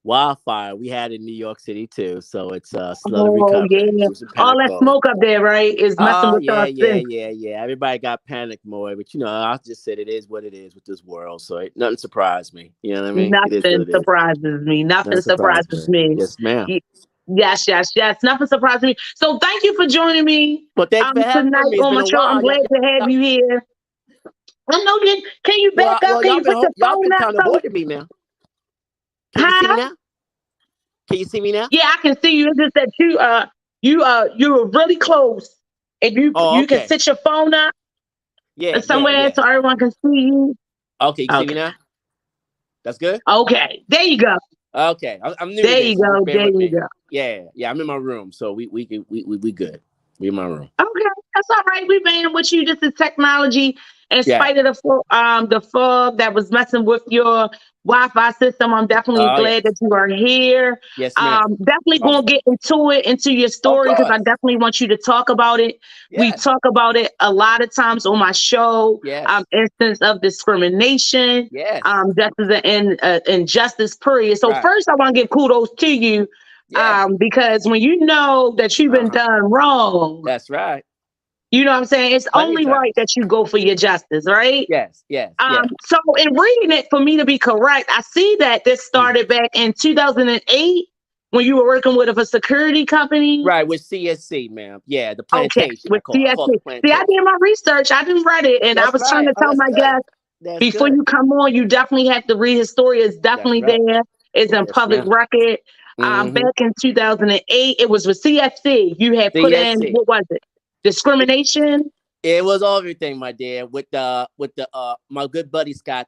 wildfire we had in New York City too. So it's slowly recovering. Yeah. All that smoke up there, right, is messing with us. Yeah. Everybody got panic mode, but I just said it is what it is with this world. So nothing surprised me. You know what I mean? Nothing surprises me. Nothing surprises me. Yes, ma'am. Yes. Nothing surprises me. So thank you for joining me. Well, thanks for having tonight me. On my show. I'm glad to have you here. I know. Can you back up? Can you put your phone been up? trying to avoid me now. Can you see me now? Can you see me now? Yeah, I can see you. It's just that you were really close. If you can sit your phone up, somewhere so everyone can see you. Okay, you see me now? That's good. Okay, there you go. Okay, I'm new. There you go. There you go. Yeah. I'm in my room, so we good. We in my room. Okay, that's all right. We made it with you. This is technology. In spite of the fog that was messing with your Wi-Fi system, I'm definitely glad that you are here. Yes, ma'am. Definitely gonna get into your story because I definitely want you to talk about it. Yes. We talk about it a lot of times on my show. Yes. Instance of discrimination. Yes. Justice and injustice. Period. So first, I want to give kudos to you. Yes. Because when you know that you've been done wrong. That's right. You know what I'm saying? It's only right that you go for your justice, right? Yes. So in reading it, for me to be correct, I see that this started back in 2008 when you were working with a security company. Right, with CSC, ma'am. Yeah, the plantation. Okay, with CSC. See, I did my research. I didn't read it. And I was trying to tell my guests, before you come on, you definitely have to read his story. It's definitely there. It's in public record. Back in 2008, it was with CSC. You had put in, what was it? Discrimination. It was everything, my dear. With the my good buddy Scott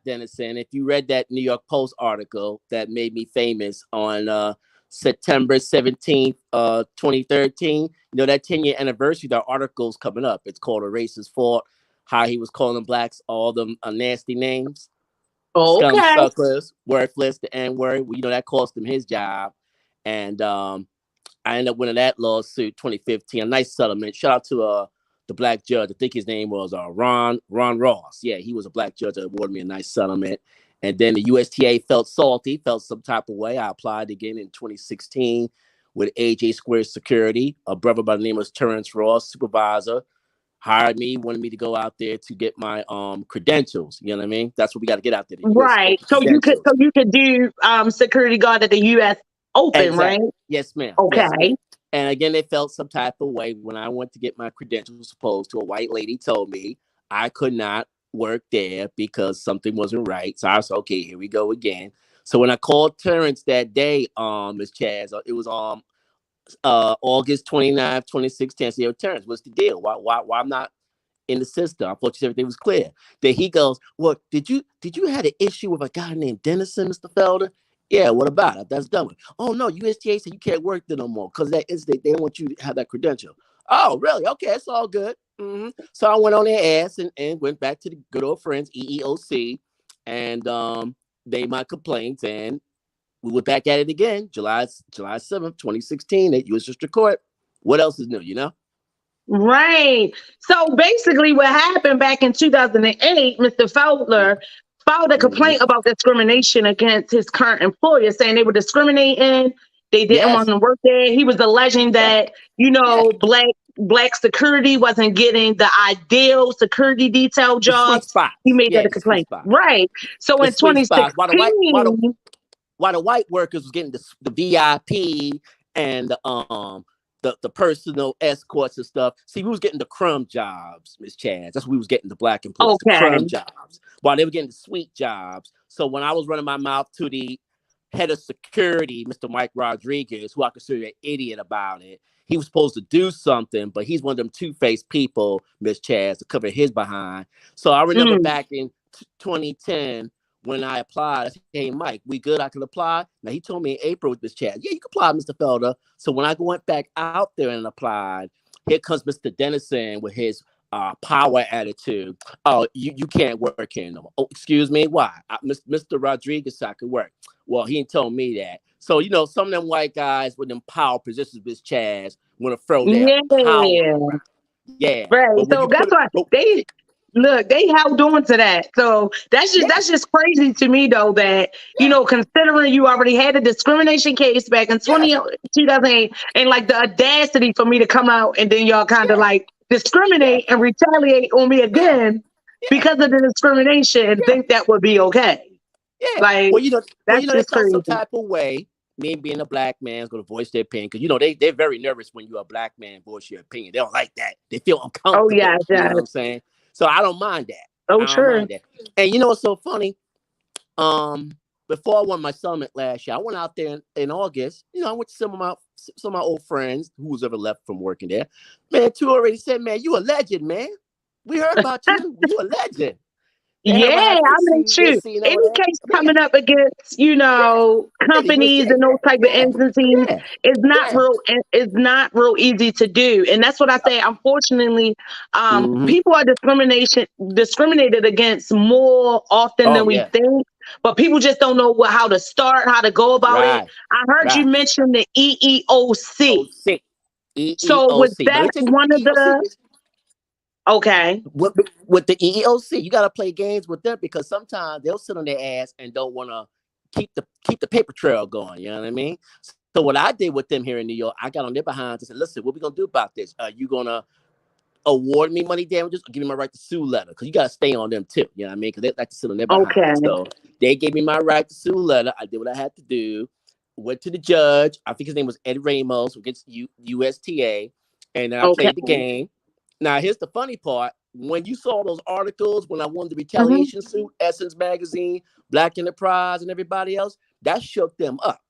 Dennison. If you read that New York Post article that made me famous on September 17th, 2013, that 10-year anniversary, the article's coming up. It's called A Racist Fault. How he was calling blacks all them nasty names. Okay. Scum suckers, worthless, the N-word. Well, that cost him his job. And I ended up winning that lawsuit 2015, a nice settlement. Shout out to the black judge. I think his name was Ron Ross. Yeah, he was a black judge that awarded me a nice settlement. And then the USTA felt salty, felt some type of way. I applied again in 2016 with AJ Square Security. A brother by the name of Terrence Ross, supervisor, hired me, wanted me to go out there to get my credentials. You know what I mean? That's what we got to get out there. Right. So you could do security guard at the US Open, right? Yes, ma'am. Okay. Yes, ma'am. And again, they felt some type of way when I went to get my credentials, opposed to a white lady told me I could not work there because something wasn't right. So I was okay, here we go again. So when I called Terrence that day, Ms. Chaz, it was August 29th, 2016. I said, yo, Terrence, what's the deal? Why I'm not in the system? I thought you said everything was clear. Then he goes, well, did you have an issue with a guy named Dennison, Mr. Felder? Yeah, what about it? That's done with. Oh no, USTA said you can't work there no more because they don't want you to have that credential. Oh, really? Okay, it's all good. So I went on their ass and went back to the good old friends, EEOC, and made my complaints, and we were back at it again, July 7th, 2016 at U.S. District Court. What else is new, you know? Right. So basically what happened back in 2008, Mr. Felder filed a complaint about discrimination against his current employer, saying they were discriminating. They didn't want him to work there. He was alleging that, black security wasn't getting the ideal security detail jobs. He made that a complaint. Right. So in 2016, while the white workers was getting the VIP and the personal escorts and stuff. See, we was getting the crumb jobs, Miss Chaz. That's what we was getting, the black employees, the crumb jobs, while they were getting the sweet jobs. So when I was running my mouth to the head of security, Mr. Mike Rodriguez, who I consider an idiot about it, he was supposed to do something, but he's one of them two-faced people, Miss Chaz, to cover his behind. So I remember back in 2010, when I applied, I said, hey, Mike, we good? I can apply? Now, he told me in April with Miss Chad, yeah, you can apply, Mr. Felder. So when I went back out there and applied, here comes Mr. Dennison with his power attitude. Oh, you can't work here no more. Oh, excuse me, why? Mr. Rodriguez said I could work. Well, he didn't tell me that. So, some of them white guys with them power positions, Miss Chaz, want to throw their power around. Yeah. Right. So that's why they held on to that. So that's just crazy to me, though, that, considering you already had a discrimination case back in 2008, and like the audacity for me to come out and then y'all kind of like discriminate and retaliate on me again because of the discrimination and think that would be okay. Yeah. Like, that's just crazy. Some type of way, me being a black man is going to voice their opinion, because they're very nervous when you're a black man voice your opinion. They don't like that. They feel uncomfortable. Oh yeah, you know what I'm saying? So I don't mind that. Oh sure. And you know what's so funny? Before I won my summit last year, I went out there in August. I went to some of my old friends who was ever left from working there. Man, two already said, "Man, you a legend, man. We heard about you. You a legend." Yeah, I mean, shoot. Any case coming up against, companies and those type of entities is not real easy to do. And that's what I say. Unfortunately, people are discriminated against more often than we think. But people just don't know how to start, how to go about it. I heard you mention the EEOC. So was that one of the... Okay. With the EEOC, you got to play games with them, because sometimes they'll sit on their ass and don't want to keep the paper trail going. You know what I mean? So what I did with them here in New York, I got on their behinds and said, listen, what we going to do about this? Are you going to award me money damages or give me my right to sue letter? Because you got to stay on them too. You know what I mean? Because they like to sit on their behinds. Okay. So they gave me my right to sue letter. I did what I had to do. Went to the judge. I think his name was Ed Ramos against USTA. And then I played the game. Now, here's the funny part. When you saw those articles, when I won the retaliation suit, Essence Magazine, Black Enterprise, and everybody else, that shook them up.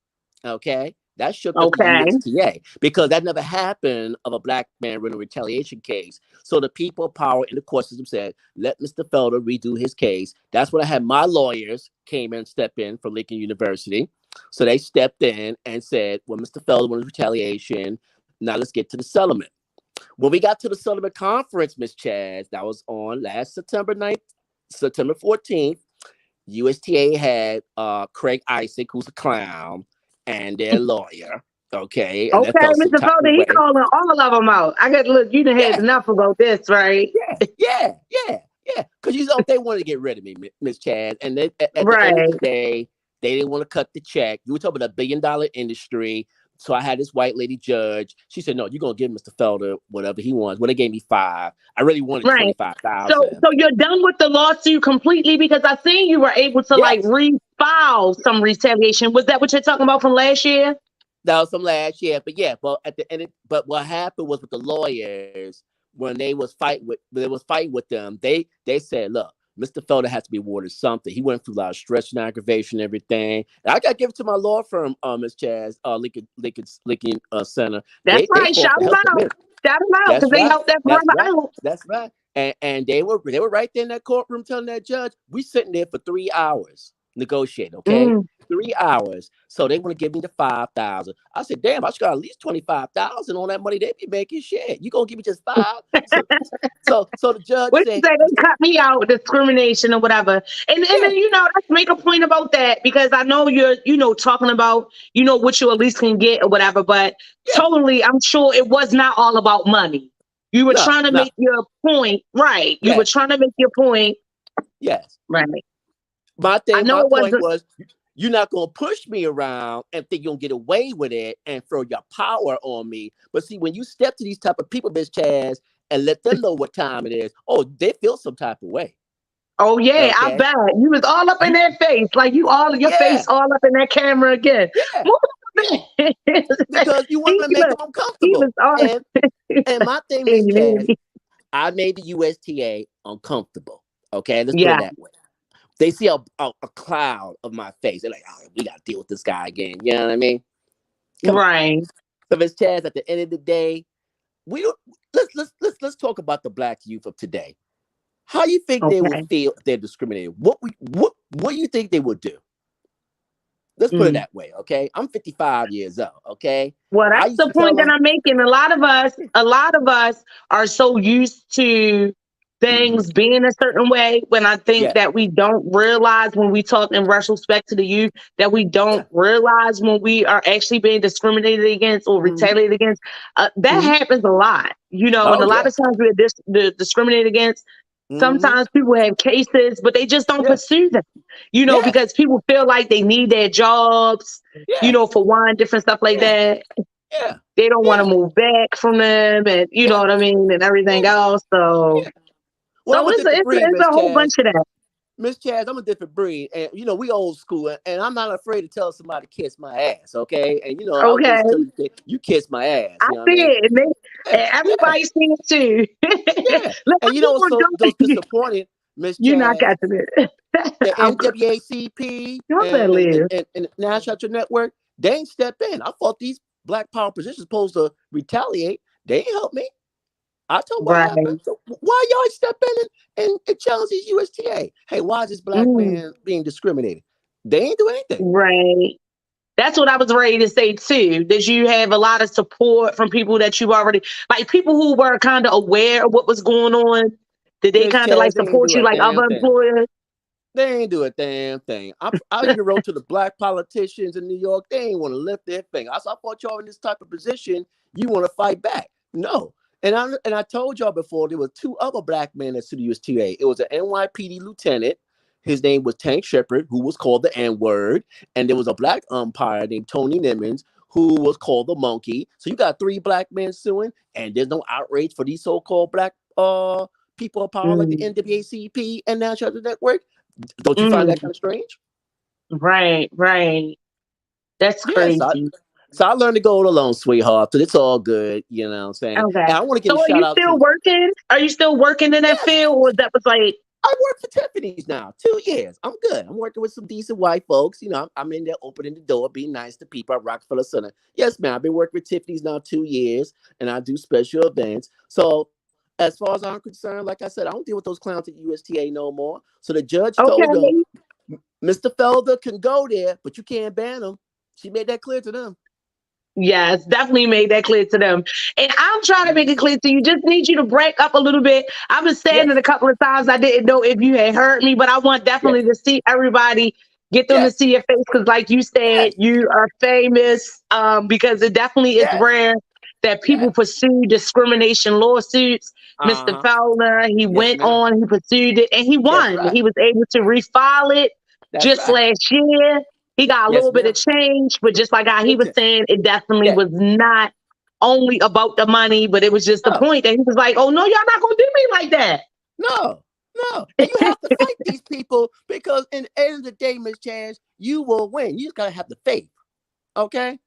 Okay? That shook up the USTA, because that never happened of a black man running a retaliation case. So the people of power in the court system said, let Mr. Felder redo his case. That's when I had my lawyers came and stepped in from Lincoln University. So they stepped in and said, well, Mr. Felder wanted retaliation. Now let's get to the settlement. When we got to the settlement conference, Miss Chaz, that was on last September 14th, USTA had Craig Isaac, who's a clown, and their lawyer. Okay. And Mr. Felder, he calling all of them out. I got to look, you done had enough about this, right? Yeah. Because they wanted to get rid of me, Miss Chaz. And at the end of the day, they didn't want to cut the check. You were talking about $1 billion industry. So I had this white lady judge. She said, no, you're going to give Mr. Felder whatever he wants. Well, they gave me $5. I really wanted $25,000. So you're done with the lawsuit completely? Because I seen you were able to refile some retaliation. Was that what you're talking about from last year? That was from last year. But at the end, but what happened was with the lawyers, when they was fighting with them, they said, look, Mr. Felder has to be awarded something. He went through a lot of stress and aggravation and everything. And I got to give it to my law firm, Miss Chaz, Lincoln Center. That's They right. fought Shout to them help him out. in. Shout them out because That's they right. helped that That's brother right. out. That's right. And they were right there in that courtroom telling that judge, we sitting there for 3 hours negotiating, okay? 3 hours. So they want to give me the 5,000. I said, damn, I should got at least 25,000 on that money they be making. Shit, you gonna give me just 5? So the judge What you said, say? They cut me out with discrimination or whatever. And then, let's make a point about that because I know you're, talking about, what you at least can get or whatever. But totally, I'm sure it was not all about money. You were trying to make your point, right? You were trying to make your point. Yes. Right. My point was, you're not going to push me around and think you're going to get away with it and throw your power on me. But see, when you step to these type of people, Miss Chaz, and let them know what time it is, they feel some type of way. Oh, yeah, I bet. You was all up in their face. Like your face all up in that camera again. Yeah. Because you want to make them uncomfortable. And my thing is, Chaz, I made the USTA uncomfortable. Okay, let's put it that way. They see a cloud of my face. They're like, oh, we got to deal with this guy again. You know what I mean? Right. So, Miss Chaz, at the end of the day, let's talk about the Black youth of today. How you think they would feel if they're discriminated? What do you think they would do? Let's put it that way, okay? I'm 55 years old, okay? Well, that's the point that I'm making. A lot of us are so used to things being a certain way when I think that we don't realize when we talk in retrospect to the youth that we don't realize when we are actually being discriminated against or retaliated against. That happens a lot, and a lot of times we're discriminated against. Sometimes people have cases, but they just don't pursue them, because people feel like they need their jobs, for one, different stuff like that. Yeah. They don't want to move back from them and, you know what I mean, and everything else. So, well, it's a whole bunch of that. Miss Chaz, I'm a different breed, and we old school, and I'm not afraid to tell somebody to kiss my ass, okay? And I was just telling you kiss my ass. I see it. Everybody sees it too. And those disappointed, Miss Chaz. You're not catching it. The NAACP and the National Network, they ain't step in. I thought these Black power positions supposed to retaliate. They ain't help me. I told what happened. So why y'all step in and challenge these USTA? Hey, why is this Black man being discriminated? They ain't do anything. Right. That's what I was ready to say too. That you have a lot of support from people that you already people who were kind of aware of what was going on. Did they kind of support you like other employers? They ain't do a damn thing. I even wrote to the Black politicians in New York. They ain't want to lift their finger. I thought y'all in this type of position, you want to fight back. No. And I told y'all before, there were 2 other Black men that sued the USTA. It was an NYPD lieutenant. His name was Tank Shepard, who was called the N-word. And there was a Black umpire named Tony Nimmons, who was called the Monkey. So you got 3 Black men suing, and there's no outrage for these so-called Black people of power like the NAACP and National Network. Don't you find that kind of strange? Right. That's crazy. So I learned to go it alone, sweetheart. So it's all good, you know what I'm saying? Okay. And I want to give a shout out. Are you still working in that field, or that was like? I work for Tiffany's now, 2 years. I'm good. I'm working with some decent white folks. I'm in there opening the door, being nice to people at Rockefeller Center. Yes, ma'am. I've been working with Tiffany's now 2 years, and I do special events. So as far as I'm concerned, like I said, I don't deal with those clowns at USTA no more. So the judge told them, Mr. Felder can go there, but you can't ban him. She made that clear to them. Yes, definitely made that clear to them. And I'm trying to make it clear to you. Just need you to break up a little bit. I've been saying it a couple of times. I didn't know if you had heard me, but I want definitely to see everybody, get them to see your face. Because like you said, you are famous because it definitely is rare that people pursue discrimination lawsuits. Mr. Felder, he went on, he pursued it, and he won. He was able to refile it last year. He got a little bit of change, but just like how he was saying, it definitely was not only about the money, but it was just the point that he was like, oh, no, y'all not going to do me like that. No. And you have to fight these people because in the end of the day, Miss Chaz, you will win. You just got to have the faith. Okay?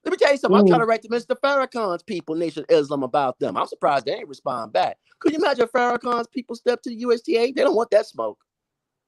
Let me tell you something. I'm trying to write to Mr. Farrakhan's people, Nation of Islam, about them. I'm surprised they ain't respond back. Could you imagine Farrakhan's people step to the USTA? They don't want that smoke.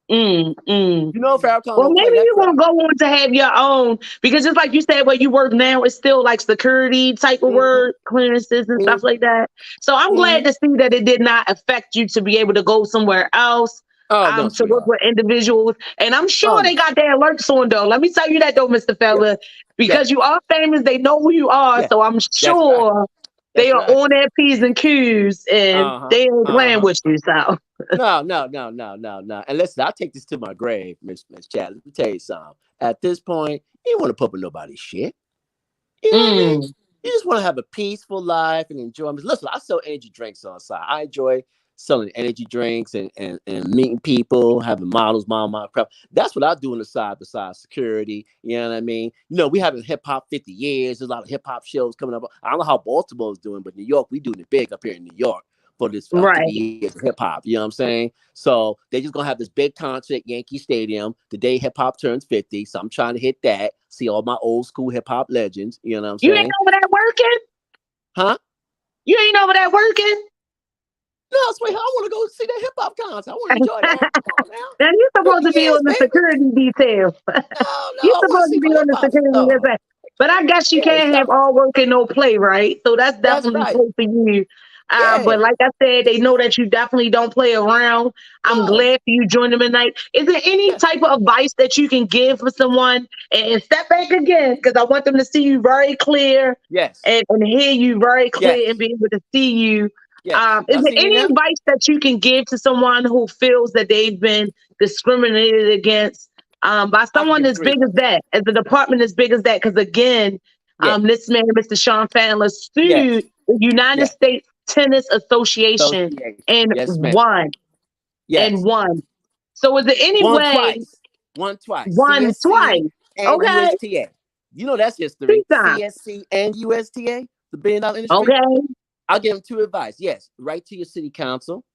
You know, Farrakhan Well, don't play maybe that you crap. want to go on to have your own, because just like you said, where you work now, it's still like security type of work, clearances and stuff like that. So I'm glad to see that it did not affect you to be able to go somewhere else. Oh, no, To work with individuals. And I'm sure they got their alerts on, though. Let me tell you that, though, Mr. Felder, because you are famous, they know who you are. So I'm sure they are on their P's and Q's, and they ain't playing with you. So No. And listen, I'll take this to my grave, Miss Chad. Let me tell you something. At this point, you don't want to put up with nobody's shit. You know what I mean? You just want to have a peaceful life and enjoy. Listen, I sell energy drinks on the side. I enjoy selling energy drinks and meeting people, having models, crap. That's what I do on the side besides security. You know what I mean? You know, we having hip hop 50 years. There's a lot of hip hop shows coming up. I don't know how Baltimore's doing, but New York, we doing it big up here in New York for this 50 years of hip hop. You know what I'm saying? So they just gonna have this big concert at Yankee Stadium the day hip hop turns 50. So I'm trying to hit that, see all my old school hip hop legends. You know what I'm saying? You ain't over that working? Huh? You ain't over that working? No, sweetheart, I want to go see that hip hop concert. I want to enjoy that. Come on now. Now you're supposed to be on the security detail. You're supposed to be on the security detail. But I guess you can't have all work and no play, right? So that's definitely play for you. But like I said, they know that you definitely don't play around. I'm glad for you joining them tonight. Is there any type of advice that you can give for someone? And step back again, because I want them to see you very clear. And hear you very clear and be able to see you. Is there any advice that you can give to someone who feels that they've been discriminated against by someone as big as that, as a department as big as that? Because again, this man, Mr. Sean Fandler, sued the United States Tennis Association and won. And won. So is there any way? Won twice. Won CSC twice. And Okay. USTA. You know that's history. CSC and USTA, the $1 billion industry. Okay. I'll give them two advice. Yes, write to your city council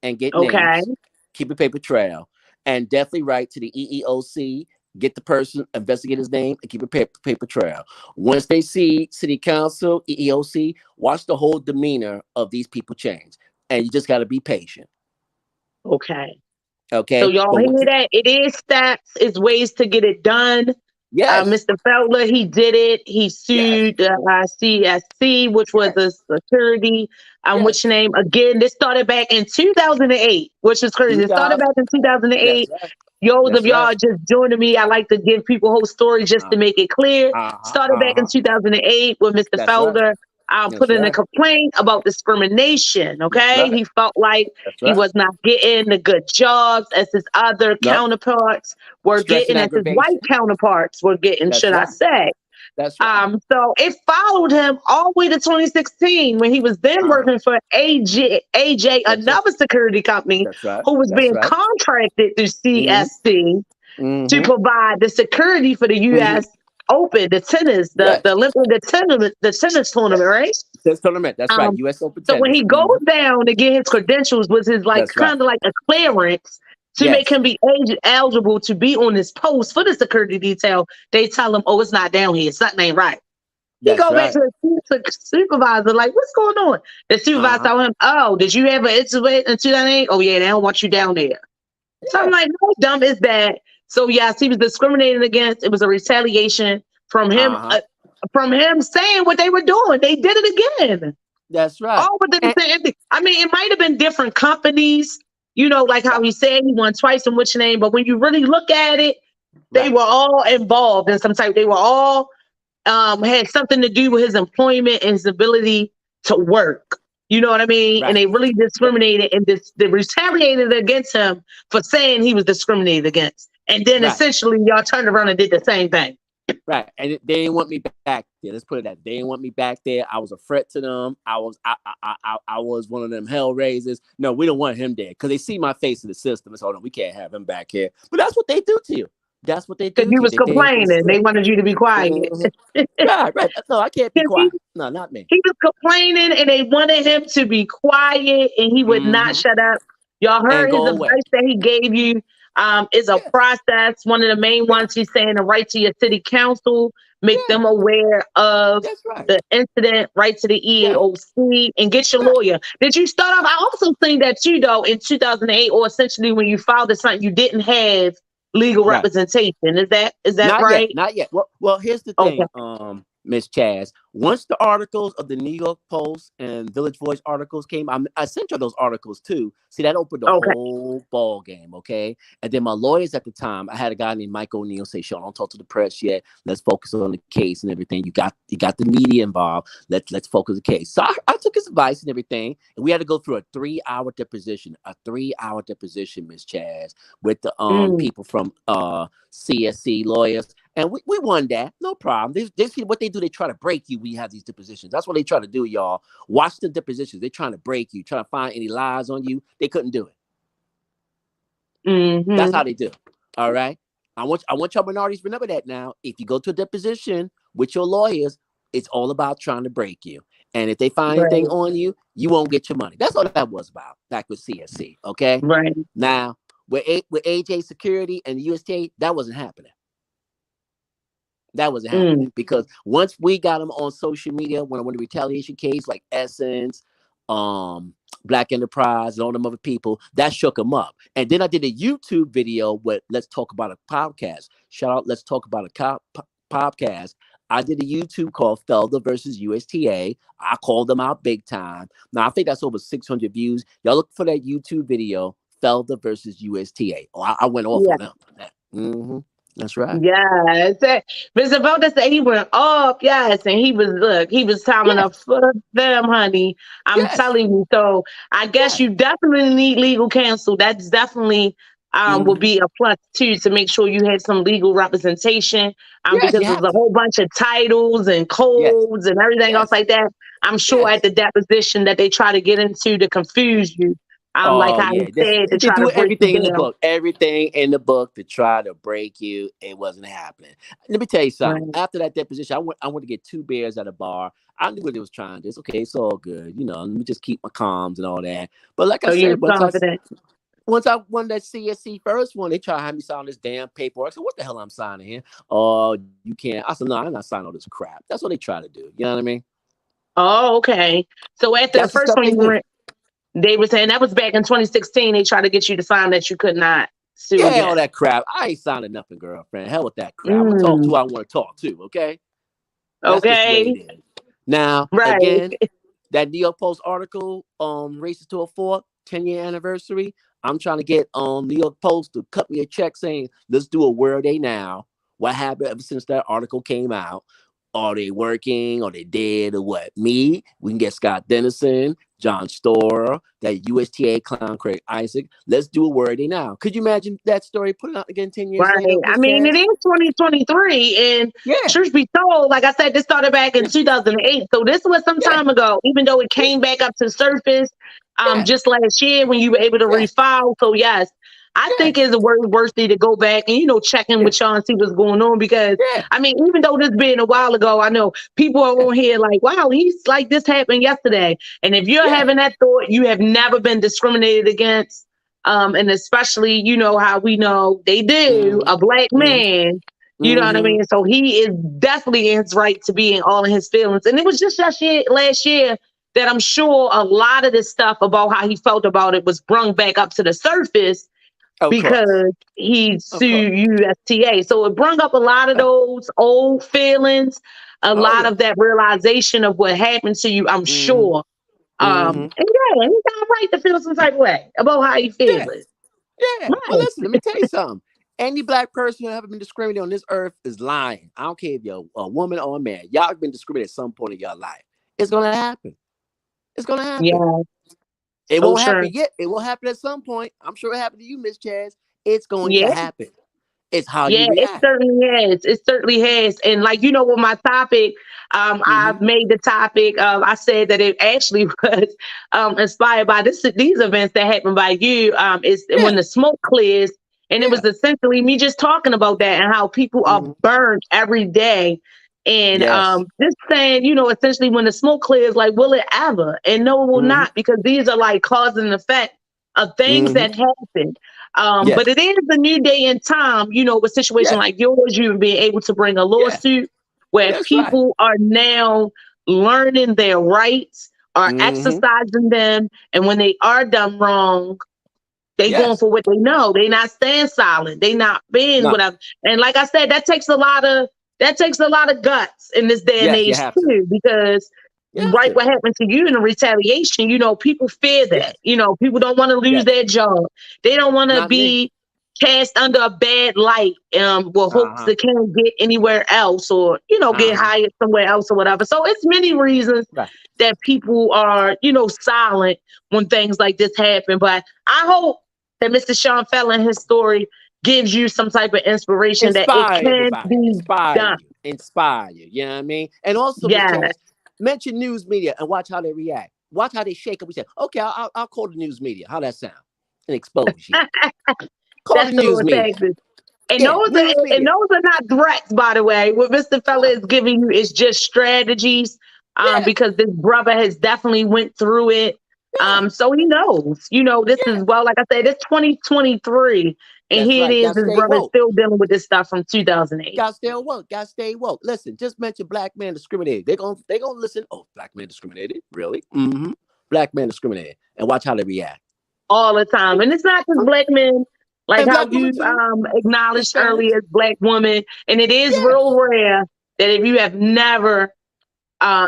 and get names. Keep a paper trail. And definitely write to the EEOC, get the person, investigate his name, and keep a paper trail. Once they see city council, EEOC, watch the whole demeanor of these people change. And you just got to be patient. Okay. Okay. So y'all hear that? It is steps. It's ways to get it done. Yes. Mr. Felder, he did it. He sued CSC, which was a security, which name, again, this started back in 2008, which is crazy. It started back in 2008. Those of y'all just joining me, I like to give people whole story just to make it clear. Started back in 2008 with Mr. Felder. Put in a complaint about discrimination. Okay. He felt like he was not getting the good jobs as his other counterparts were getting, as his white counterparts were getting, I say. That's right. So it followed him all the way to 2016 when he was then working for AJ, another security company who was being contracted through CSC to provide the security for the U.S. Open, the tennis, the tennis tournament, right? Tennis tournament, that's right. U.S. Open tennis. So when he goes down to get his credentials, was his kind of like a clearance to make him be eligible to be on this post for the security detail. They tell him, "Oh, it's not down here. Something ain't right." He go back to the supervisor, like, "What's going on?" The supervisor tell him, "Oh, did you have an incident in 2008? Oh yeah, they don't want you down there." So I'm like, "How dumb is that?" So yes, he was discriminated against. It was a retaliation from him, saying what they were doing. They did it again. That's right. All within the same thing. I mean, it might have been different companies, you know, like how he said he won twice in which name. But when you really look at it, they were all involved in some type. They were all had something to do with his employment and his ability to work. You know what I mean? And they really discriminated and they retaliated against him for saying he was discriminated against. And then essentially y'all turned around and did the same thing. Right. And they didn't want me back there. Let's put it that. They didn't want me back there. I was a threat to them. I was one of them hell raisers. No, we don't want him there because they see my face in the system. It's hold on, we can't have him back here. But that's what they do to you. That's what they do. Because you was complaining. They wanted you to be quiet. Right. No, I can't be quiet. No, not me. He was complaining and they wanted him to be quiet and he would not shut up. Y'all heard his advice that he gave you is a process. One of the main ones he's saying to write to your city council, make them aware of That's right. the incident, right to the Yeah. EEOC, and get your lawyer. Did you start off? I also think that you though in 2008, or essentially when you filed this something, you didn't have legal Right. representation. Is that Not yet. right? Not yet. Well, here's the Okay. thing, Miss Chaz. Once the articles of the New York Post and Village Voice articles came, I sent you those articles too. See, that opened the Okay. whole ball game, okay? And then my lawyers at the time, I had a guy named Mike O'Neill say, "Sean, don't talk to the press yet. Let's focus on the case and everything. You got the media involved. Let's focus on the case." So I took his advice and everything, and we had to go through a 3-hour deposition, Miss Chaz, with the people from CSC lawyers. And we won that. No problem. What they do, they try to break you when you have these depositions. That's what they try to do, y'all. Watch the depositions. They're trying to break you, trying to find any lies on you. They couldn't do it. That's how they do. All right. I want y'all minorities to remember that now. If you go to a deposition with your lawyers, it's all about trying to break you. And if they find anything on you, you won't get your money. That's all that was about back with CSC. Okay. Right. Now, with AJ Security and the USTA, that wasn't happening. That wasn't happening because once we got them on social media, when the retaliation case like Essence, Black Enterprise, and all them other people, that shook them up. And then I did a YouTube video with Let's Talk About a Podcast. Shout out, Let's Talk About a Podcast. I did a YouTube called Felder versus USTA. I called them out big time. Now I think that's over 600 views. Y'all look for that YouTube video, Felder versus USTA. Oh, I went off on them on that. That's right. Yes. Mr. Felder said he went up, yes, and he was timing up for them, honey. I'm telling you. So I guess you definitely need legal counsel. That's definitely will be a plus too, to make sure you have some legal representation. Because there's a whole bunch of titles and codes and everything else like that. I'm sure at the deposition that they try to get into to confuse you. Like how you said, to they try do to break everything you in the down. book. Everything in the book to try to break you. It wasn't happening. Let me tell you something. After that deposition, I went to get 2 beers at a bar. I knew what they was trying to do. It's okay, it's all good. Let me just keep my calms and all that. But like I said, once I won that CSC first one, they tried to have me sign this damn paperwork. I said, what the hell I'm signing here? Oh, you can't. I said, no, I'm not signing all this crap. That's what they try to do. You know what I mean? Oh, okay. So after the first one, they were saying that was back in 2016. They tried to get you to sign that you could not sue again. All that crap. I ain't signing nothing, girlfriend. Hell with that crap. I'm gonna talk to who I want to talk to. Okay. That's just the way it is. Now, again, that New York Post article, Racist to a 10-year anniversary. I'm trying to get New York Post to cut me a check saying, let's do a where are they now? What happened ever since that article came out? Are they working? Are they dead or what? Me, we can get Scott Dennison, John Storer, that USTA clown Craig Isaac. Let's do a where are they now? Could you imagine that story put out again 10 years later? I mean, it is 2023. And truth be told, like I said, this started back in 2008. So this was some time ago, even though it came back up to the surface just last year when you were able to refile. So yes, I think it's worthy to go back and, check in with y'all and see what's going on. Because, I mean, even though this been a while ago, I know people are on here like, wow, he's like, this happened yesterday. And if you're having that thought, you have never been discriminated against. And especially, how we know they do, a Black man, you know what I mean? So he is definitely in his right to be in all of his feelings. And it was just last year that I'm sure a lot of this stuff about how he felt about it was brung back up to the surface. Because he sued USTA. So it brought up a lot of those old feelings, a lot of that realization of what happened to you, I'm sure. And he's got a right to feel some type of way about how he feels. Well, listen, let me tell you something. Any Black person who ever been discriminated on this earth is lying. I don't care if you're a woman or a man. Y'all have been discriminated at some point in your life. It's going to happen. It's going to happen. Yeah. It won't happen yet. It will happen at some point. I'm sure it happened to you, Miss Chaz. It's going to happen. It's how you react. It certainly has. It certainly has. And like, with my topic, I've made the topic I said that it actually was inspired by these events that happened by you. When the smoke clears. And it was essentially me just talking about that and how people are burned every day. And just saying, essentially when the smoke clears, like, will it ever? And no, it will not, because these are like cause and effect of things that happen. But it is a new day in time, with a situation like yours, you being able to bring a lawsuit where That's right. people are now learning their rights, are Mm-hmm. exercising them, and when they are done wrong, they going Yes. for what they know. They not staying silent. They not being No. whatever. And like I said, that takes a lot of guts in this day and Yes, you age have to. too, because You have right to. what happened to you in the retaliation, people fear Yes. that. People don't want to lose Yes. their job. They don't want to Not me. be cast under a bad light with hopes Uh-huh. they can't get anywhere else, or get Uh-huh. hired somewhere else or whatever. So it's many reasons Right. that people are silent when things like this happen. But I hope that Mr. Sean Felder, his story, gives you some type of inspiration that it Inspire can everybody. be Inspire done. you. Inspire you. You know what I mean? And also, Miss Yeah. Chaz, mention news media and watch how they react. Watch how they shake up. We say, okay, I'll call the news media. How that sound? And expose you. Call the That's the news little media. tactics. And Yeah, those news are and media. those are not threats, by the way. What Mr. Fella is giving you is just strategies. Yeah, Because this brother has definitely went through it. yeah, So he knows. This yeah. is, well, like I said, it's 2023, and That's here it right. is. Gotta His stay brother is woke. still dealing with this stuff from 2008. Gotta stay woke. Gotta stay woke. Listen, just mention black man discriminated. They gonna listen. Oh, black man discriminated. Really? Mm-hmm. Black man discriminated. And watch how they react. All the time. And it's not just Huh? black men, like And how black women you too. acknowledged Hispanics. earlier, as black women. And it is Yeah. real rare that if you have never,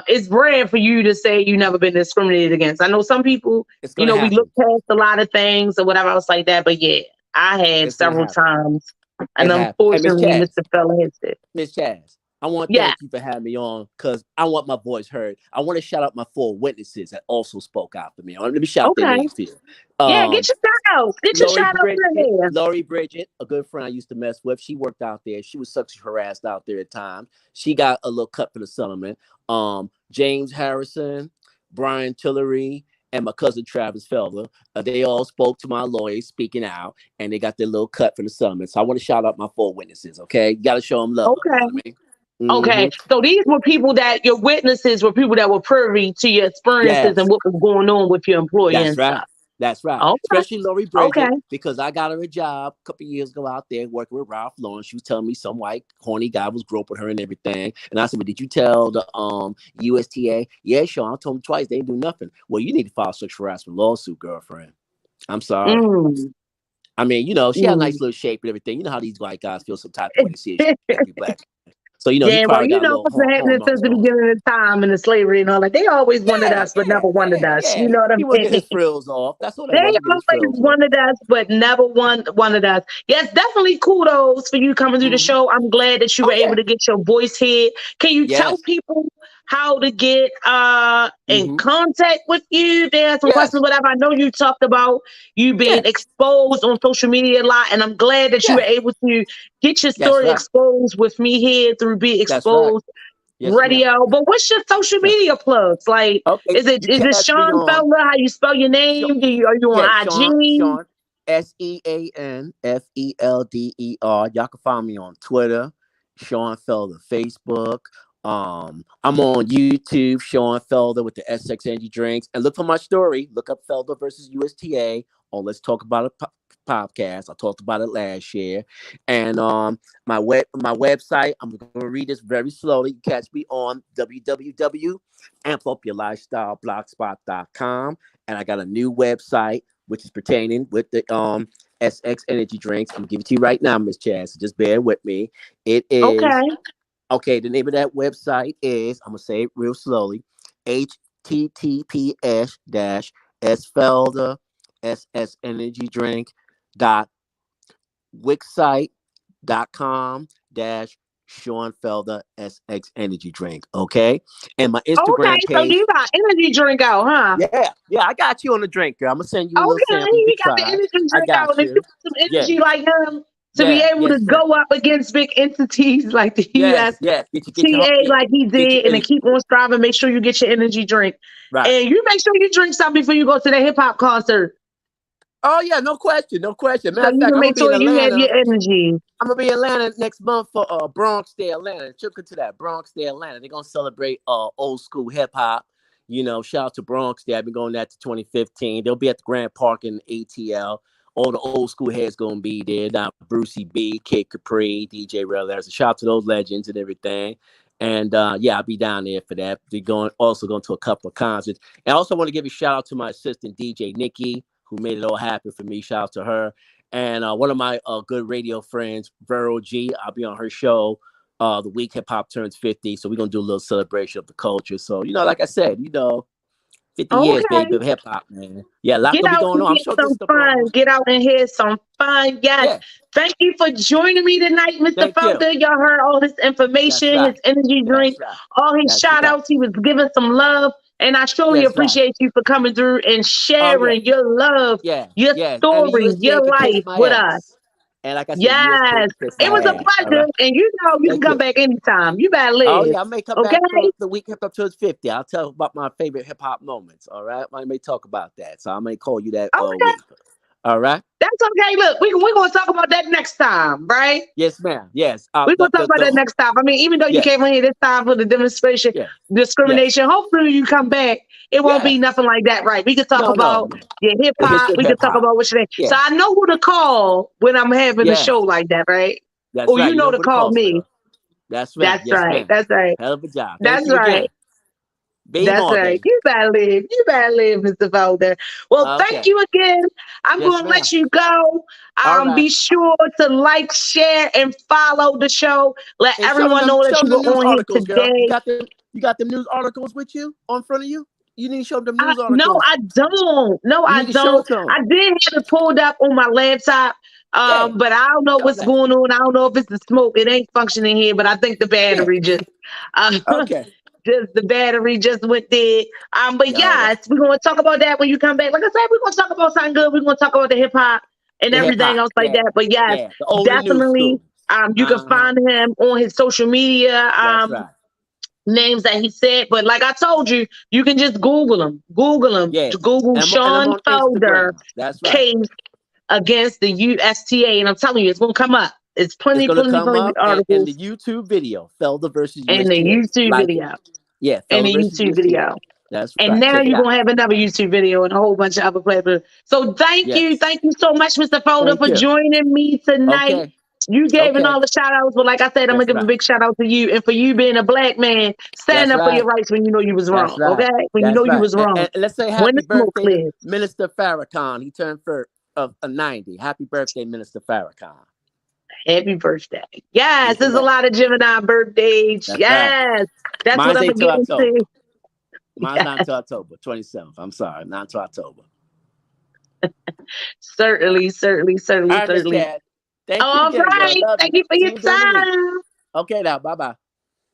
it's rare for you to say you never been discriminated against. I know some people, It's gonna we look happen. past a lot of things or whatever else like that. But yeah, I have It's gonna several happen. times. And It happened. Hey, Miss unfortunately, Chaz. Mr. Fella hits it. Miss Chaz, I want to Yeah. thank you for having me on because I want my voice heard. I want to shout out my 4 witnesses that also spoke out for me. Let me shout their Okay. names to you. Yeah, get your shout out. Get your shout out in there. Lori Bridget, a good friend I used to mess with. She worked out there. She was sexually harassed out there at times. She got a little cut for the settlement. James Harrison, Brian Tillery, and my cousin Travis Felder. They all spoke to my lawyers speaking out, and they got their little cut for the settlement. So I want to shout out my 4 witnesses, okay? You got to show them love. You know Okay. what I mean? Okay, Mm-hmm. so these were people that your witnesses were people that were privy to your experiences and Yes, what was going on with your employer that's and right. stuff. That's right. Okay, Especially Lori okay. Bridget, because I got her a job a couple years ago out there working with Ralph Lauren. She was telling me some white horny guy was groping her and everything. And I said, "But did you tell the USTA?" Yeah, Sean. I told him twice. They didn't do nothing. Well, you need to file a sexual harassment lawsuit, girlfriend. I'm sorry. Mm, I mean, she had a nice mm. little shape and everything. You know how these white guys feel some type of way to see she can't be black. So he Yeah, well, probably got a little what's been happening since hormones the going. beginning of time and the slavery and all that. They always wanted Yeah, us, but never wanted us. You yeah. know what I He want to get mean? his frills off. That's what I They want to get his always frills off. wanted us, but never wanted us. Yes, definitely kudos for you coming through the Mm-hmm. show. I'm glad that you were Oh able yeah. to get your voice heard. Can you tell Yes. people how to get in Mm-hmm. contact with you? There are some questions, Yes. whatever. I know you talked about you being Yeah. exposed on social media a lot, and I'm glad that you were Yeah. able to get your That's story right. exposed with me here through Be That's right. Exposed Yes, ma'am. Radio. But what's your social Yeah. media plugs? Like, Okay. You is it catch me Sean on Felder? How you spell your Sean, name? Are you yeah, on Sean, IG? SeanFelder. Y'all can find me on Twitter, Sean Felder, Facebook. I'm on YouTube, Sean Felder with the SX Energy Drinks. And look for my story. Look up Felder versus USTA on Let's Talk About It podcast. I talked about it last year. And my website, I'm gonna read this very slowly. You catch me on www.ampupyourlifestyleblogspot.com. And I got a new website which is pertaining with the SX Energy Drinks. I'm gonna give it to you right now, Miss Chaz. So just bear with me. It is Okay. okay. The name of that website is, I'm gonna say it real slowly, https dash sfelder SS Energy Drink dot wixsite.com dash Sean Felder SX Energy Drink. Okay. And my Okay. Instagram So page. you got energy drink out, huh? Yeah, I got you on the drink, girl. I'm gonna send you a little Okay. sample. You You can got the try. energy I drink out. got And if you you. got some Yeah, energy like him to be yeah, able to yes, ma'am. go up against big entities like the Yes, yes. USTA like he Get your did and to energy. keep on striving, make sure you get your energy drink. Right. And you make sure you drink something before you go to the hip hop concert. Oh yeah, no question, no question. So Matter of you fact, can I'm gonna make be in sure you have Atlanta. your energy. I'm gonna be in Atlanta next month for Bronx Day Atlanta. Check into that Bronx Day Atlanta. They're gonna celebrate old school hip hop. Shout out to Bronx Day. I've been going that to 2015. They'll be at the Grand Park in ATL. All the old school heads gonna be there. Now Brucey B, Kid Capri, DJ Real. There's a shout out to those legends and everything. And yeah, I'll be down there for that. They're also going to a couple of concerts. And I also want to give a shout out to my assistant DJ Nikki, who made it all happen for me. Shout out to her. And one of my good radio friends, Vero G. I'll be on her show the week hip hop turns 50. So we're gonna do a little celebration of the culture. So like I said, 50 years, Okay. baby, of hip hop, man. Yeah, a lot Get gonna be out going and on. I'm get sure some this stuff fun. Get out and hear some fun. Yes. Yeah. Thank you for joining me tonight, Mr. Thank you. Felder. Y'all heard all his information, That's right. his energy drink, That's right. all his That's shout right. outs. He was giving some love. And I truly That's appreciate you for coming through and sharing your love, Yeah. your Yeah. And the story, USDA your can kiss life my with us. ass. And like I said, Yes. USDA can kiss It my was a ass. pleasure. Right? And you can Thank come you. back anytime. You better live. Oh, yeah, I may come okay? back for the week hip hop turns 50. I'll tell about my favorite hip hop moments. All right. I may talk about that. So I may call you that Okay. week. All right. That's okay. Look, we're going to talk about that next time, right? Yes, ma'am. Yes. We're going to talk about that next time. I mean, even though you came in here this time for the demonstration, discrimination, hopefully you come back. It won't be nothing like that, right? We can talk about your hip hop. We can talk about what you're saying. So I know who to call when I'm having a show like that, right? That's right. You know to call me. That's right. That's right. That's right. Hell of a job. That's right. That's right. You better live. You better live, Mr. Felder. Well, thank you again. I'm going to let you go. Be sure to like, share, and follow the show. Let everyone know that you were on here today. You got the news articles with you in front of you? You need to show them news articles. No, I don't. No, I don't. I did have it pulled up on my laptop. But I don't know what's going on. I don't know if it's the smoke. It ain't functioning here, but I think the battery just the battery just went dead. But yes, we're gonna talk about that when you come back. Like I said, we're gonna talk about something good. We're gonna talk about the hip hop and everything else like that. But yes, definitely you can find him on his social media. Names that he said, but like I told you, you can just Google him. Google Sean Felder case against the USTA, and I'm telling you, it's gonna come up. It's plenty articles. And the YouTube video, Felder versus USTA. And the YouTube video. Yeah, and the YouTube video. That's and right. now you're gonna have another YouTube video and a whole bunch of other platforms. So thank you so much, Mr. Felder, for joining me tonight. You gave all the shout outs, but like I said, I'm gonna give a big shout out to you and for you being a black man, standing up for your rights when you know you was wrong. Okay? When you know you was wrong. And let's say happy birthday to Minister Farrakhan. He turned 90. Happy birthday, Minister Farrakhan. Happy birthday. Yes, there's a lot of Gemini birthdays. That's what I'm gonna get into. Mine's not until October 27th. I'm sorry, not until October. Certainly. Thank you. All right. Thank you for your time. Okay, now. Bye-bye.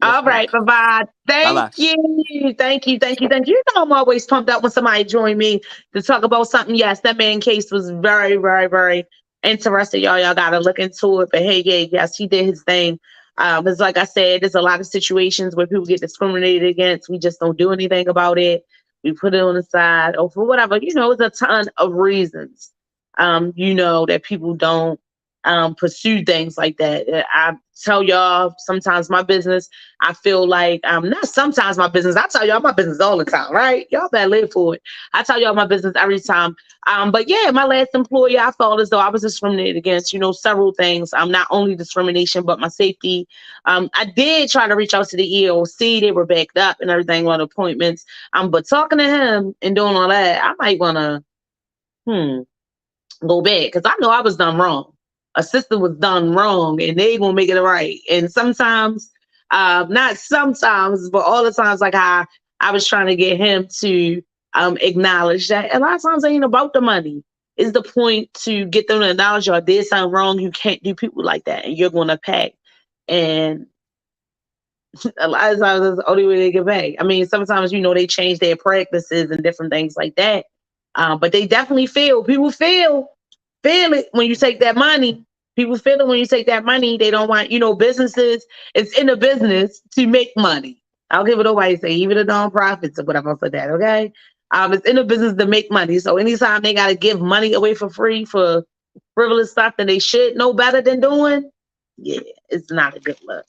All right. Bye-bye. Thank you. Thank you. You know I'm always pumped up when somebody join me to talk about something. Yes, that man case was very, very, very interesting. Y'all got to look into it. But hey, yes, he did his thing. It's like I said, there's a lot of situations where people get discriminated against. We just don't do anything about it. We put it on the side or for whatever. There's a ton of reasons, that people don't pursue things like that. I tell y'all, sometimes my business, I feel like, not sometimes my business, I tell y'all my business all the time, right? Y'all better live for it. I tell y'all my business every time. But yeah, my last employer, I felt as though I was discriminated against, several things. Not only discrimination, but my safety. I did try to reach out to the EOC. They were backed up and everything on appointments. But talking to him and doing all that, I might want to, go back because I know I was done wrong. A sister was done wrong and they gonna make it right. And sometimes, not sometimes, but all the times, like I was trying to get him to acknowledge that a lot of times it ain't about the money. It's the point to get them to acknowledge y'all did something wrong. You can't do people like that and you're gonna pay. And a lot of times that's the only way they get paid. I mean, sometimes, they change their practices and different things like that. But they definitely people feel it when you take that money. People feel it when you take that money. They don't want, businesses, it's in a business to make money. I'll give it away, say, even the nonprofits or whatever for that, okay? It's in a business to make money. So anytime they got to give money away for free for frivolous stuff that they should know better than doing, it's not a good look.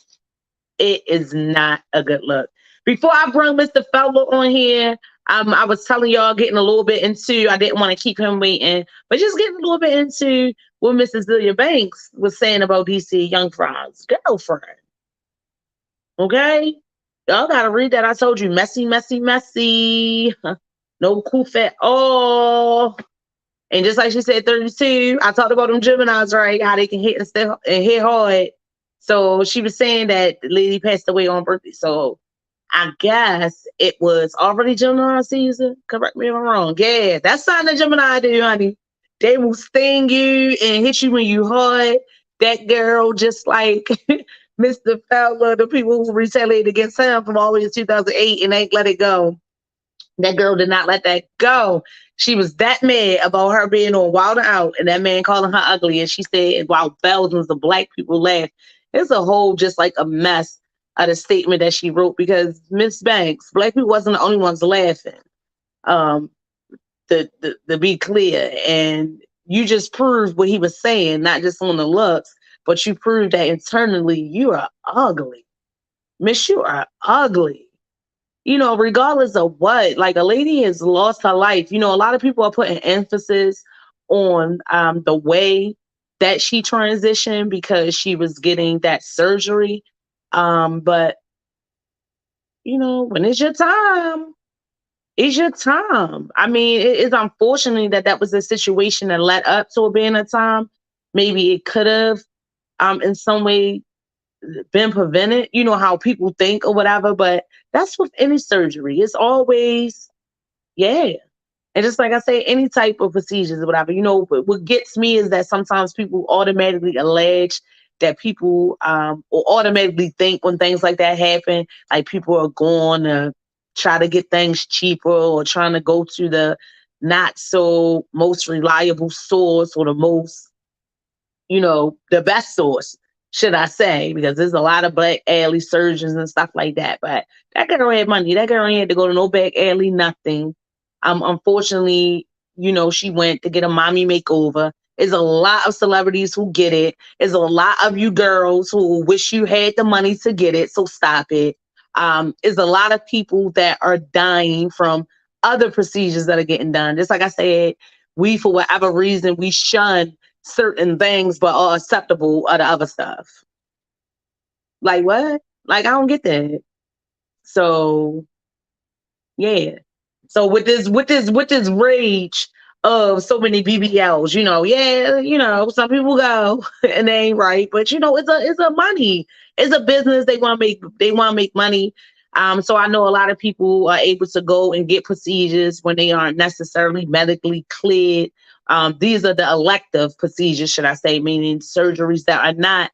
It is not a good look. Before I bring Mr. Felder on here, I was telling y'all, getting a little bit into, I didn't want to keep him waiting, but just getting a little bit into what Mrs. Cecilia Banks was saying about DC Young Fry's girlfriend. Okay? Y'all gotta read that. I told you, messy, messy, messy. No coof at all. And just like she said, 32. I talked about them Geminis, right? How they can hit and hit hard. So she was saying that the lady passed away on birthday. So I guess it was already Gemini season. Correct me if I'm wrong. Yeah, that's something that Gemini do, honey. They will sting you and hit you when you hard. That girl, just like Mr. Felder, the people who retaliated against him from all the way to 2008 and ain't let it go. That girl did not let that go. She was that mad about her being on Wild 'N Out and that man calling her ugly. And she said, while thousands of black people laughed. It's a whole just like a mess of the statement that she wrote because Miss Banks, black people wasn't the only ones laughing. Um, to be clear. And you just proved what he was saying, not just on the looks, but you proved that internally you are ugly. Miss, you are ugly. Regardless of what, like a lady has lost her life. A lot of people are putting emphasis on the way that she transitioned because she was getting that surgery. But when it's your time, it's your time. I mean, it is unfortunately that was a situation that led up to it being a time. Maybe it could have, in some way, been prevented, how people think or whatever, but that's with any surgery. It's always, yeah. And just like I say, any type of procedures or whatever, what gets me is that sometimes people automatically allege that people or automatically think when things like that happen, like people are going to try to get things cheaper or trying to go to the not so most reliable source or the most, the best source, should I say, because there's a lot of black alley surgeons and stuff like that. But that girl had money. That girl ain't had to go to no back alley, nothing. Unfortunately, she went to get a mommy makeover. There's a lot of celebrities who get it. There's a lot of you girls who wish you had the money to get it. So stop it. There's a lot of people that are dying from other procedures that are getting done. Just like I said, we, for whatever reason, we shun certain things but are acceptable of the other stuff. Like what? Like I don't get that. So yeah. So with this rage of so many BBLs, some people go and they ain't right, but it's a money. It's a business. They want to make money. So I know a lot of people are able to go and get procedures when they aren't necessarily medically cleared. These are the elective procedures, should I say, meaning surgeries that are not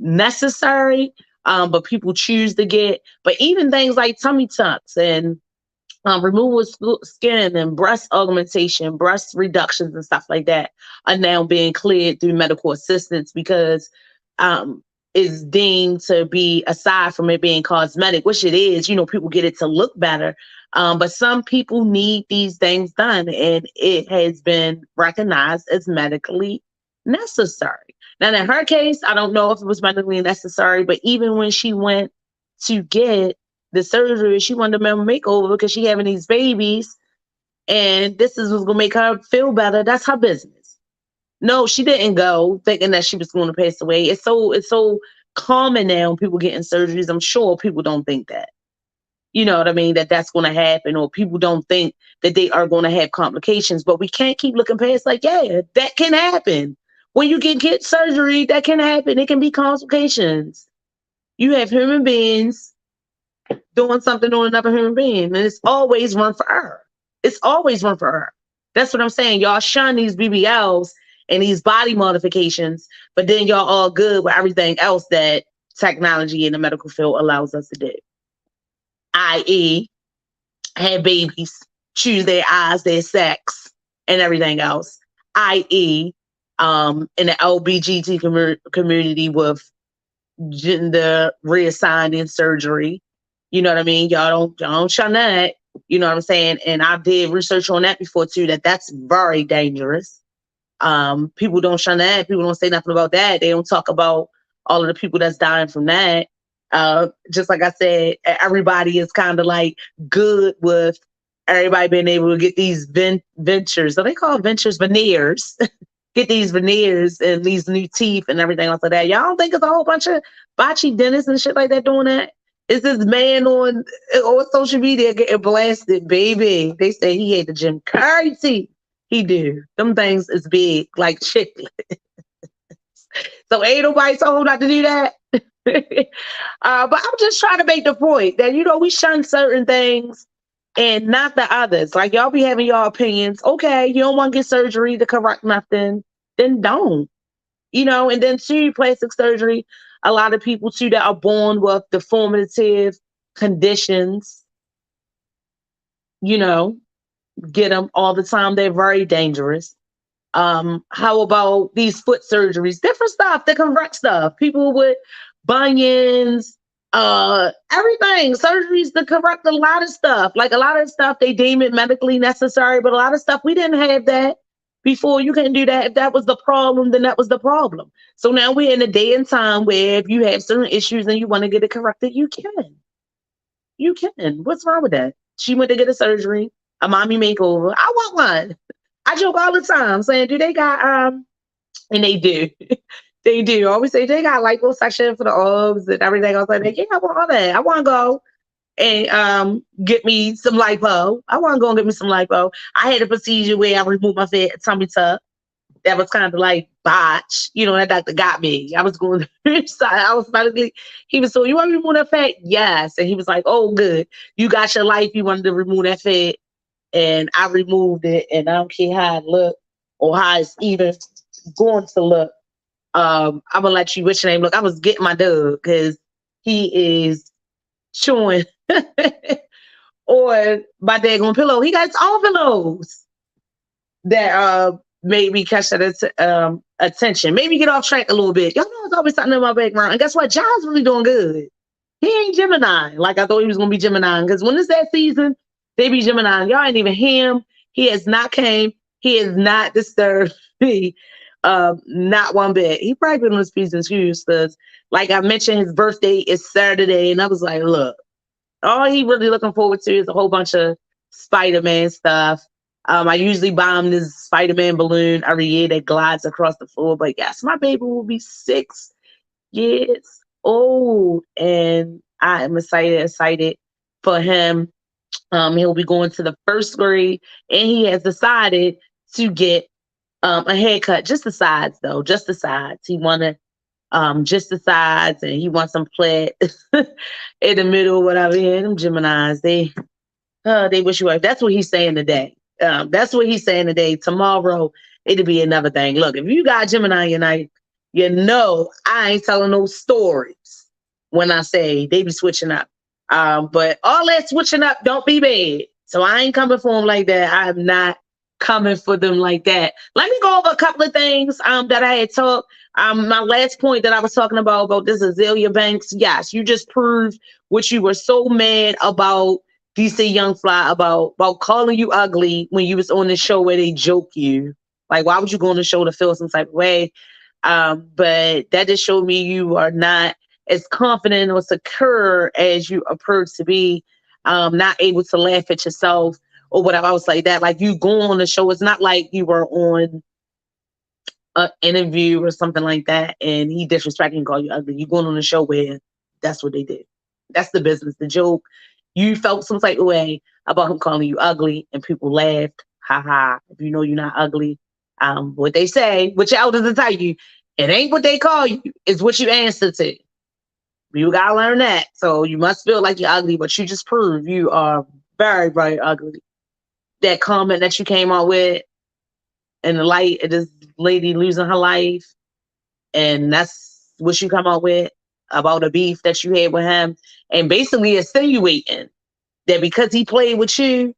necessary, but people choose to get. But even things like tummy tucks and removal of skin and breast augmentation, breast reductions and stuff like that are now being cleared through medical assistance because it's deemed to be, aside from it being cosmetic, which it is, people get it to look better. But some people need these things done and it has been recognized as medically necessary. Now, in her case, I don't know if it was medically necessary, but even when she went to get the surgery, she wanted a makeover because she having these babies and this is what's going to make her feel better. That's her business. No, she didn't go thinking that she was going to pass away. It's so common now when people getting surgeries. I'm sure people don't think that. You know what I mean? That's going to happen, or people don't think that they are going to have complications. But we can't keep looking past like, yeah, that can happen. When you get surgery, that can happen. It can be complications. You have human beings doing something on another human being, and it's always run for her. It's always run for her. That's what I'm saying. Y'all shun these BBLs and these body modifications, but then y'all all good with everything else that technology in the medical field allows us to do. i.e., have babies, choose their eyes, their sex, and everything else. i.e., in the LBGT community with gender reassigning surgery. You know what I mean? Y'all don't shun that. You know what I'm saying? And I did research on that before too, that's very dangerous. People don't shun that. People don't say nothing about that. They don't talk about all of the people that's dying from that. Just like I said, everybody is kind of like good with everybody being able to get these ventures. So they call ventures veneers. Get these veneers and these new teeth and everything else like that. Y'all don't think it's a whole bunch of botchy dentists and shit like that doing that? It's this man on social media getting blasted, baby. They say he had the Jim Carrey teeth. He do. Them things is big, like chicken. So ain't nobody told him not to do that. But I'm just trying to make the point that, we shun certain things and not the others. Like, y'all be having your opinions. Okay, you don't want to get surgery to correct nothing, then don't. And then too, plastic surgery, a lot of people too that are born with deformative conditions, get them all the time. They're very dangerous. How about these foot surgeries? Different stuff, the correct stuff. People with bunions, everything, surgeries to correct a lot of stuff. Like a lot of stuff, they deem it medically necessary, but a lot of stuff, we didn't have that before. You couldn't do that. If that was the problem, then that was the problem. So now we're in a day and time where if you have certain issues and you want to get it corrected, you can. You can. What's wrong with that? She went to get a surgery, a mommy makeover. I want one. I joke all the time saying, do they got, and they do. They do. I always say they got liposuction for the arms and everything else. Like, yeah, I want all that. I want to go and get me some lipo. I want to go and get me some lipo. I had a procedure where I removed my fat tummy tuck. That was kind of like botch. That doctor got me. I was going I was finally, he was so, you want to remove that fat? Yes. And he was like, oh, good. You got your life. You wanted to remove that fat. And I removed it, and I don't care how it look or how it's even going to look. I'm gonna let you, what's your name? Look, I was getting my dog because he is chewing on my daggone pillow. He got his own pillows that made me catch that attention. Maybe get off track a little bit. Y'all know there's always something in my background. And guess what? John's really doing good. He ain't Gemini like I thought he was gonna be Gemini. Because when it's that season, they be Gemini. Y'all ain't even him. He has not came. He has not disturbed me. Not one bit. He probably been on his P's and Q's because, like I mentioned, his birthday is Saturday. And I was like, look, all he really looking forward to is a whole bunch of Spider-Man stuff. I usually buy him this Spider-Man balloon every year that glides across the floor. But yes, my baby will be 6 years old. And I am excited for him. He'll be going to the first grade, and he has decided to get a haircut. Just the sides, though. Just the sides. He wanted just the sides, and he wants some plait in the middle, whatever. Yeah, them Geminis, they wish you were. That's what he's saying today. That's what he's saying today. Tomorrow, it'll be another thing. Look, if you got Gemini in your night, I ain't telling no stories when I say they be switching up. But all that switching up don't be bad. So I ain't coming for them like that. I am not coming for them like that. Let me go over a couple of things that I had talked. My last point that I was talking about this Azealia Banks. Yes, you just proved what you were so mad about DC Young Fly about calling you ugly when you was on the show where they joke you. Like, why would you go on the show to feel some type of way? But that just showed me you are not as confident or secure as you appear to be, not able to laugh at yourself or whatever. I was like that. Like, you go on the show. It's not like you were on an interview or something like that and he disrespected and called you ugly. You going on the show where that's what they did. That's the business, the joke. You felt some type of way about him calling you ugly and people laughed. Ha ha. If you know you're not ugly, what they say, which elders will tell you, it ain't what they call you, it's what you answer to. You gotta learn that. So you must feel like you're ugly, but you just prove you are very, very ugly. That comment that you came out with in the light of this lady losing her life, and that's what you come out with about a beef that you had with him, and basically insinuating that because he played with you,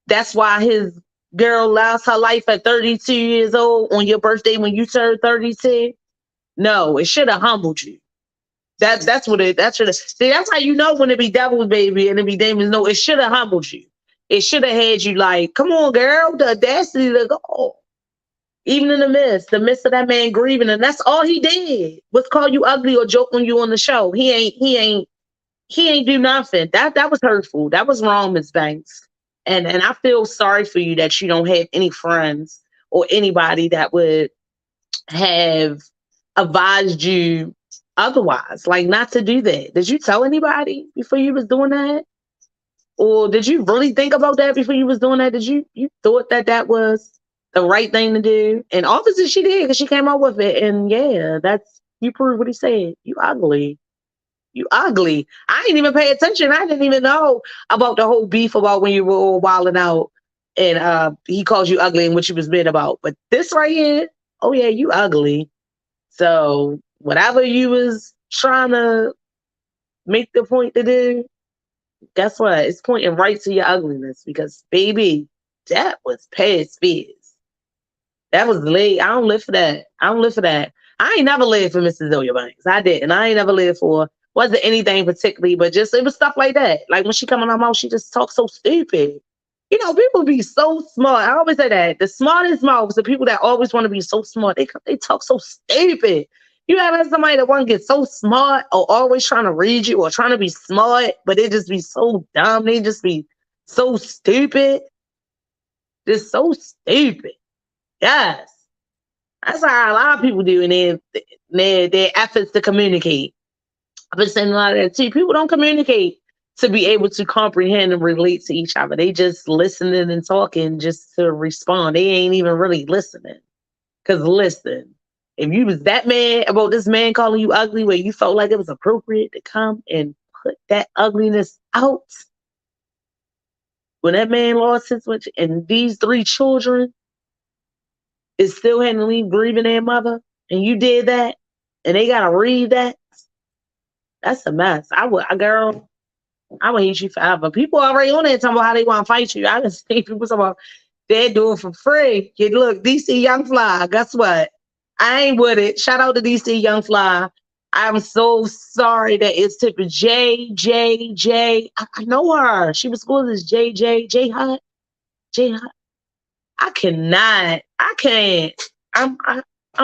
that's why his girl lost her life at 32 years old on your birthday when you turned 32. No, it should have humbled you. That's what it. See, that's how you know when it be devil's baby and it be demons. No, it should have humbled you. It should have had you like, come on, girl, the audacity to go. Even in the midst of that man grieving, and that's all he did was call you ugly or joke on you on the show. He ain't do nothing. That was hurtful. That was wrong, Ms. Banks. And I feel sorry for you that you don't have any friends or anybody that would have advised you otherwise, like not to do that. Did you tell anybody before you was doing that? Or did you really think about that before you was doing that? Did you thought that was the right thing to do? And obviously she did because she came out with it. And yeah, that's, you proved what he said. You ugly. You ugly. I didn't even pay attention. I didn't even know about the whole beef about when you were all wilding out and he calls you ugly and what you was mad about. But this right here, oh yeah, you ugly. So whatever you was trying to make the point to do, guess what? It's pointing right to your ugliness because baby, that was past fears. That was late. I don't live for that. I don't live for that. I ain't never lived for Mrs. Zoya Banks. I didn't. I ain't never lived for, wasn't anything particularly, but just it was stuff like that. Like when she come in her mouth, she just talks so stupid. You know, people be so smart. I always say that. The smartest mouths, the people that always want to be so smart, they talk so stupid. You ever had somebody that want to get so smart or always trying to read you or trying to be smart, but they just be so dumb. They just be so stupid. Just so stupid. Yes. That's how a lot of people do in their efforts to communicate. I've been saying a lot of that too. People don't communicate to be able to comprehend and relate to each other. They just listening and talking just to respond. They ain't even really listening. Because listen, if you was that mad about this man calling you ugly where you felt like it was appropriate to come and put that ugliness out, when that man lost his wife and these 3 children is still having to leave grieving their mother, and you did that, and they gotta read that, that's a mess. I would hate you forever. People already on there talking about how they want to fight you. I just see people talking about they're doing for free. You look, DC Young Fly, guess what? I ain't with it. Shout out to DC Young Fly. I'm so sorry that it's tip of J. I know her. She was school as J Hut. I can't. I'm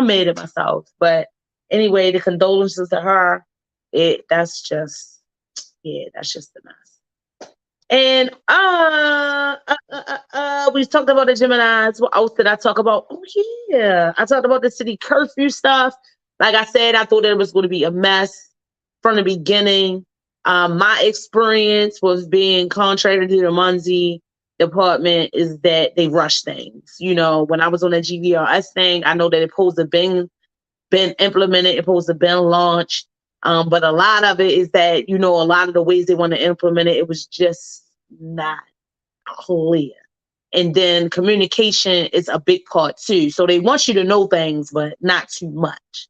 mad at myself. But anyway, the condolences to her. That's just a mess. And we talked about the Geminis. What else did I talk about? Oh yeah, I talked about the city curfew stuff. Like I said, I thought it was going to be a mess from the beginning. My experience was being contrary to the Muncie department is that they rush things. You know, when I was on the GVRS thing, I know that it supposed to been implemented, it supposed to been launched. But a lot of it is that, you know, a lot of the ways they want to implement it, it was just not clear. And then communication is a big part too. So they want you to know things, but not too much.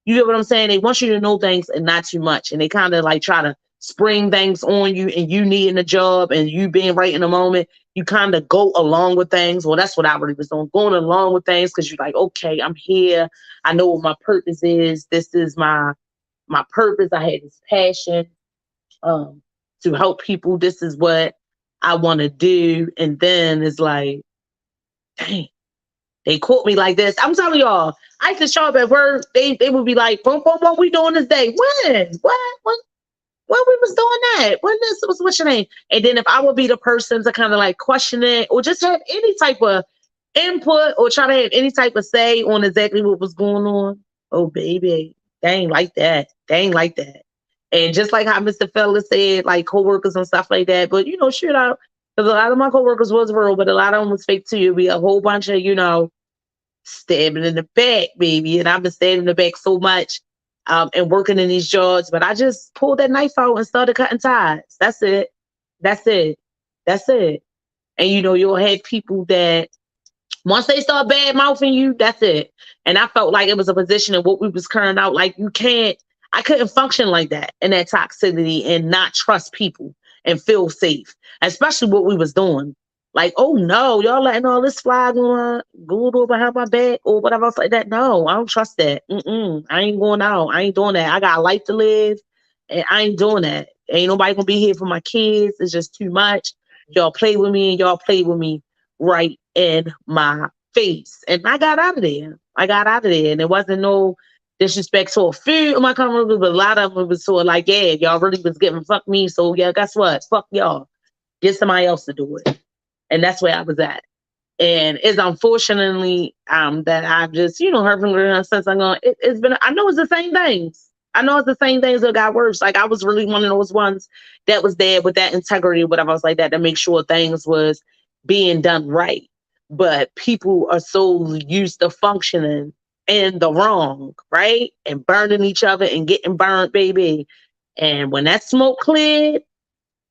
You get what I'm saying? They want you to know things and not too much. And they kind of like try to spring things on you and you needing a job and you being right in the moment. You kind of go along with things. Well, that's what I really was doing, going along with things because you're like, okay, I'm here. I know what my purpose is. This is my purpose. I had this passion to help people. This is what I want to do. And then it's like, dang, they caught me like this. I'm telling y'all, I used to show up at work. They would be like, boom, boom, what we doing this day? When? When we was doing that? When this was, what's your name? And then if I would be the person to kind of like question it or just have any type of input or try to have any type of say on exactly what was going on. Oh, baby, they ain't like that. They ain't like that. And just like how Mr. Felder said, like coworkers and stuff like that. But, you know, shoot out. Because a lot of my coworkers was real, but a lot of them was fake too. It'd be a whole bunch of, you know, stabbing in the back, baby. And I've been stabbing in the back so much and working in these jobs. But I just pulled that knife out and started cutting ties. That's it. And, you know, you'll have people that once they start bad mouthing you, that's it. And I felt like it was a position of what we was carrying out. Like I couldn't function like that in that toxicity and not trust people and feel safe, especially what we was doing. Like, oh no, y'all letting all this fly go over behind my back or whatever else like that. No, I don't trust that. I ain't going out. I ain't doing that. I got a life to live and I ain't doing that. Ain't nobody gonna be here for my kids. It's just too much. Y'all play with me and y'all play with me right in my face. And I got out of there. And it wasn't no disrespect to a few of my coworkers, but a lot of them was sort of like, yeah, y'all really was giving fuck me. So yeah, guess what? Fuck y'all. Get somebody else to do it. And that's where I was at. And it's unfortunately that I've just, you know, heard from her since I'm going, it's been, I know it's the same things. I know it's the same things that got worse. Like I was really one of those ones that was there with that integrity, whatever else like that, to make sure things was being done right. But people are so used to functioning in the wrong, right? And burning each other and getting burnt, baby. And when that smoke cleared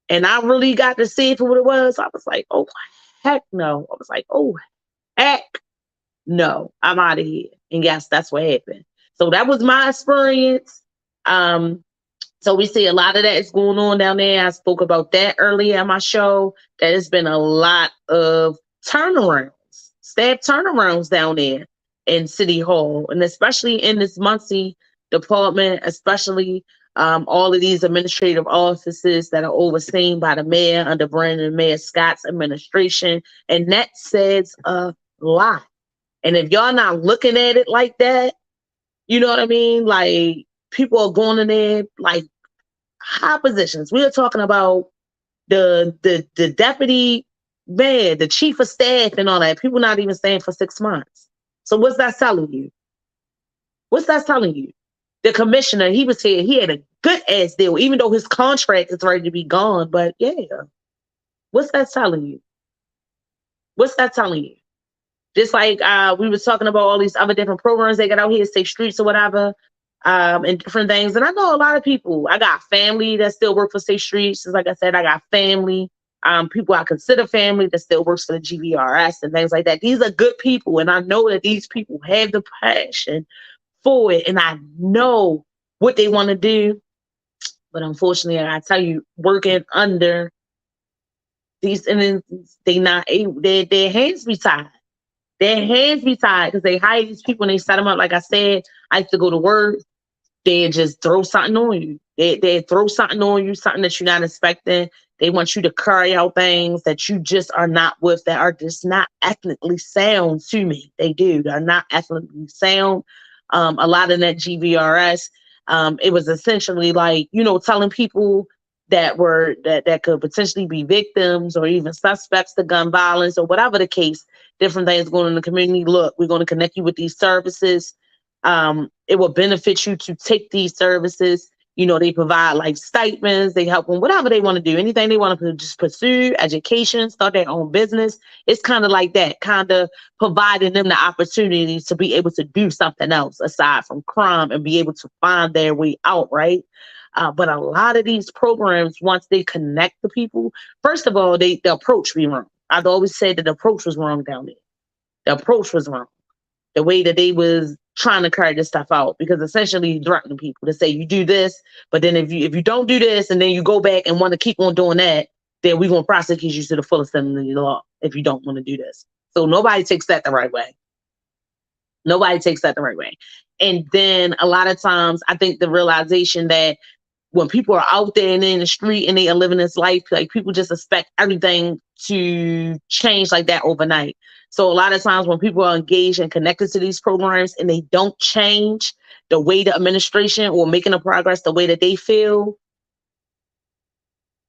and I really got to see it for what it was, I was like, oh, heck no. I was like, oh, heck no, I'm out of here. And yes, that's what happened. So that was my experience. So we see a lot of that is going on down there. I spoke about that earlier in my show. That has been a lot of turnarounds, staff turnarounds down there in City Hall, and especially in this Muncie department, especially all of these administrative offices that are overseen by the mayor under Brandon Mayor Scott's administration. And that says a lot. And if y'all not looking at it like that, you know what I mean? Like, people are going in there like high positions. We are talking about the deputy mayor, the chief of staff and all that. People not even staying for 6 months. So what's that telling you? What's that telling you? The commissioner, he was here, he had a good ass deal, even though his contract is ready to be gone. But yeah, what's that telling you? What's that telling you? Just like we was talking about all these other different programs they got out here, Safe Streets or whatever, and different things. And I know a lot of people. I got family that still work for Safe Streets. Like I said, I got family, people I consider family that still works for the GVRS and things like that. These are good people, and I know that these people have the passion for it, and I know what they want to do. But unfortunately, I tell you, working under these, and they not able. Their hands be tied. Their hands be tied because they hire these people and they set them up. Like I said, I used to go to work. They just throw something on you. They throw something on you, something that you're not expecting. They want you to carry out things that you just are not with, that are just not ethnically sound to me. They do. They're not ethnically sound. A lot in that GVRS, it was essentially like, telling people that could potentially be victims or even suspects to gun violence or whatever the case, different things going on in the community. Look, we're going to connect you with these services. It will benefit you to take these services. They provide like stipends, they help them, whatever they want to do, anything they want to just pursue, education, start their own business. It's kind of like that, kind of providing them the opportunities to be able to do something else aside from crime and be able to find their way out, right? But a lot of these programs, once they connect the people, first of all, the approach be wrong. I've always said that the approach was wrong down there. The approach was wrong. The way that they was trying to carry this stuff out, because essentially threatening people to say, you do this, but then if you don't do this and then you go back and want to keep on doing that, then we're going to prosecute you to the fullest extent of the law if you don't want to do this. So nobody takes that the right way. Nobody takes that the right way. And then a lot of times I think the realization that when people are out there and in the street and they are living this life, like, people just expect everything to change like that overnight. So a lot of times when people are engaged and connected to these programs and they don't change the way the administration or making the progress the way that they feel,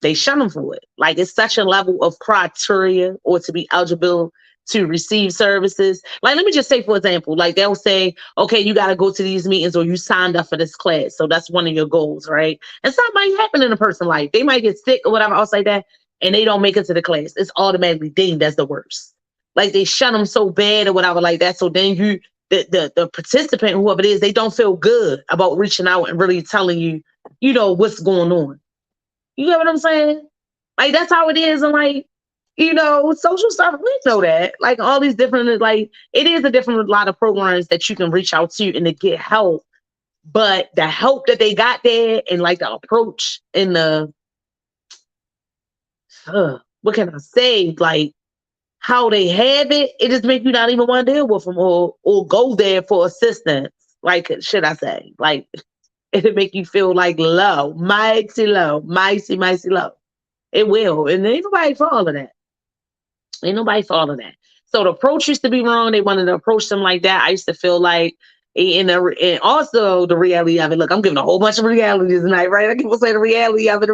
they shun them for it. Like, it's such a level of criteria or to be eligible to receive services. Like, let me just say, for example, like they'll say, okay, you got to go to these meetings or you signed up for this class. So that's one of your goals, right? And something might happen in a person's life. They might get sick or whatever else like that, and they don't make it to the class. It's automatically deemed as the worst. Like, they shun them so bad or whatever like that. So then the participant, whoever it is, they don't feel good about reaching out and really telling you, what's going on. You get what I'm saying? Like, that's how it is. And like, social stuff, we know that. Like, all these different, like, it is a lot of programs that you can reach out to and to get help. But the help that they got there and like the approach and the, what can I say? Like, how they have it, it just makes you not even want to deal with them or go there for assistance. Like, should I say? Like, it'll make you feel like low, mighty low, mighty low. It will. And ain't nobody for all of that. Ain't nobody for all of that. So the approach used to be wrong. They wanted to approach them like that. I used to feel like, and also the reality of it. Look, I'm giving a whole bunch of reality tonight, right? I keep saying the reality of it.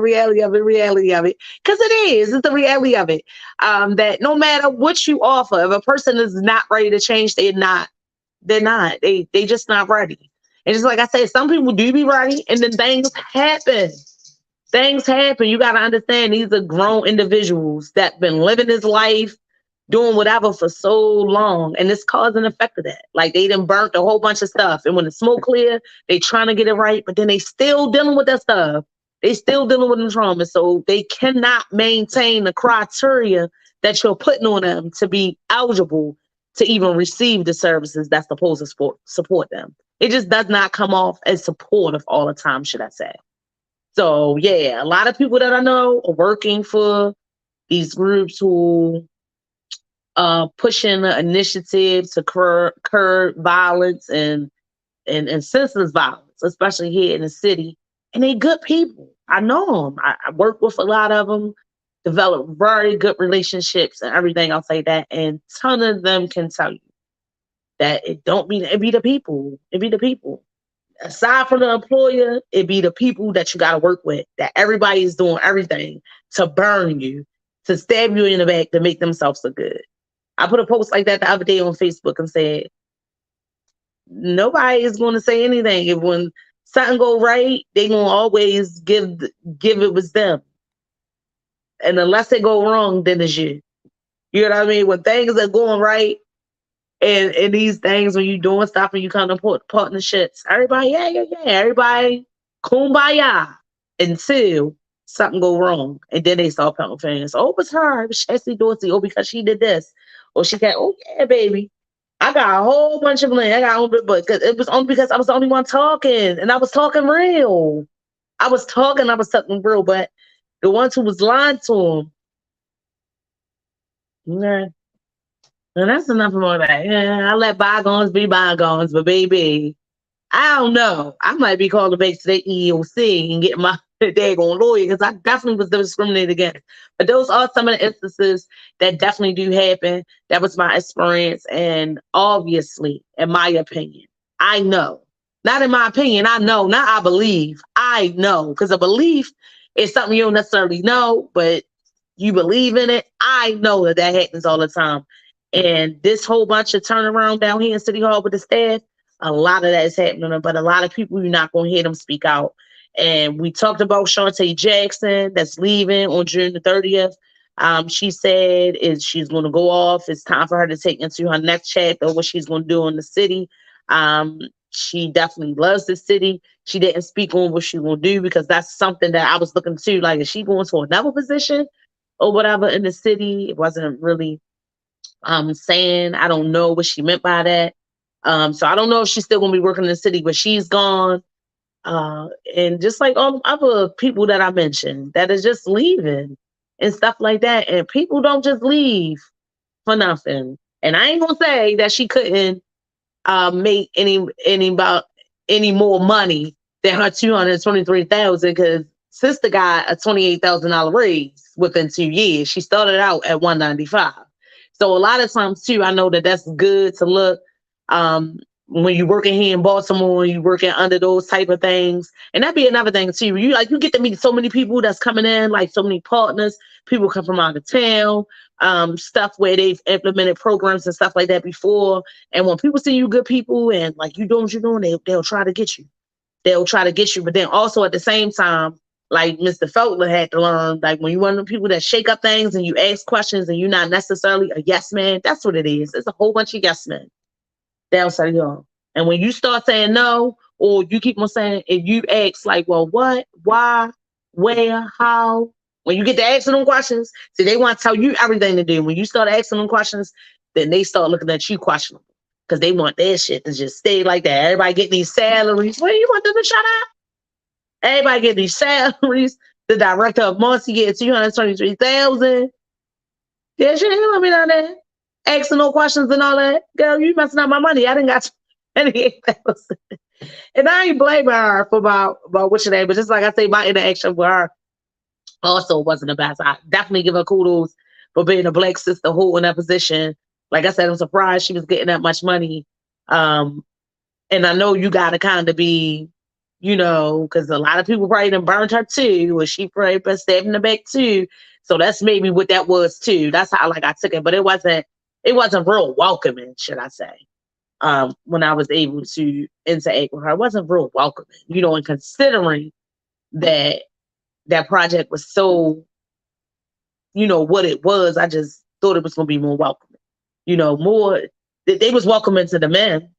Because it is. It's the reality of it. That no matter what you offer, if a person is not ready to change, they're not. They just not ready. And just like I said, some people do be right, and then things happen. Things happen. You got to understand these are grown individuals that been living this life, doing whatever for so long, and it's cause and effect of that. Like they done burnt a whole bunch of stuff, and when the smoke clear, they trying to get it right, but then they still dealing with that stuff. They still dealing with the trauma, so they cannot maintain the criteria that you're putting on them to be eligible to even receive the services that's supposed to support them. It just does not come off as supportive all the time, should I say. So yeah, a lot of people that I know are working for these groups who pushing an initiative to curb violence and senseless violence, especially here in the city. And they good people. I know them. I work with a lot of them, develop very good relationships and everything else like that. And ton of them can tell you that it be the people. It be the people. Aside from the employer, it be the people that you got to work with, that everybody is doing everything to burn you, to stab you in the back, to make themselves look good. I put a post like that the other day on Facebook and said, nobody is going to say anything. If when something go right, they going to always give it was them. And unless they go wrong, then it's you. You know what I mean? When things are going right, and these things, when you doing stuff and you come to partnerships, everybody, yeah. Everybody, kumbaya, until something go wrong. And then they start pointing fingers. Oh, it was her. It was Chessie Dorsey. Oh, because she did this. Or she got, oh, yeah, baby. I got a whole bunch of blame. But it was only because I was the only one talking. And I was talking real. I was talking real. But the ones who was lying to them, yeah. And that's enough of that. Yeah, I let bygones be bygones. But baby, I don't know. I might be calling back to the EEOC and getting my daggone lawyer, because I definitely was discriminated against. But those are some of the instances that definitely do happen. That was my experience. And obviously, in my opinion, I know. Not in my opinion, I know. Not I believe. I know. Because a belief is something you don't necessarily know, but you believe in it. I know that happens all the time. And this whole bunch of turnaround down here in City Hall with the staff, a lot of that is happening, but a lot of people, you're not going to hear them speak out. And we talked about Shantae Jackson that's leaving on June the 30th. She said she's going to go off. It's time for her to take into her next chapter, what she's going to do in the city. She definitely loves the city. She didn't speak on what she's going to do, because that's something that I was looking to. Like, is she going to another position or whatever in the city? It wasn't really saying. I don't know what she meant by that. So I don't know if she's still going to be working in the city, but she's gone. And just like all other people that I mentioned that is just leaving and stuff like that. And people don't just leave for nothing. And I ain't going to say that she couldn't make any more money than her $223,000, because sister got a $28,000 raise within 2 years. She started out at $195,000. So a lot of times too, I know that that's good to look when you're working here in Baltimore, you're working under those type of things. And that'd be another thing too. You get to meet so many people that's coming in, like so many partners. People come from out of town, stuff where they've implemented programs and stuff like that before. And when people see you good people and like you doing what you're doing, they'll try to get you. They'll try to get you. But then also at the same time, like Mr. Felder had to learn, like when you're one of the people that shake up things and you ask questions and you're not necessarily a yes man, that's what it is. It's a whole bunch of yes men. They'll say no. And when you start saying no, or you keep on saying, if you ask like, well, what, why, where, how, when you get to asking them questions, see, they want to tell you everything to do. When you start asking them questions, then they start looking at you questionable, because they want their shit to just stay like that. Everybody getting these salaries. Well, you want them to shut up? Everybody get these salaries. The director of Marcy gets $223,000. Yeah, she ain't let me down there asking no questions and all that. Girl, you messing up my money. I didn't got $28,000. And I ain't blaming her for about what she did, but just like I say, my interaction with her also wasn't the best. I definitely give her kudos for being a Black sister holding that position. Like I said, I'm surprised she was getting that much money. And I know you got to kind of be, because a lot of people probably done burned her too, or she probably been stabbed in the back too. So that's maybe what that was too. That's how I took it, but it wasn't real welcoming, should I say. when I was able to interact with her. I wasn't real welcoming, and considering that project was so, what it was, I just thought it was going to be more welcoming, more, they was welcoming to the men.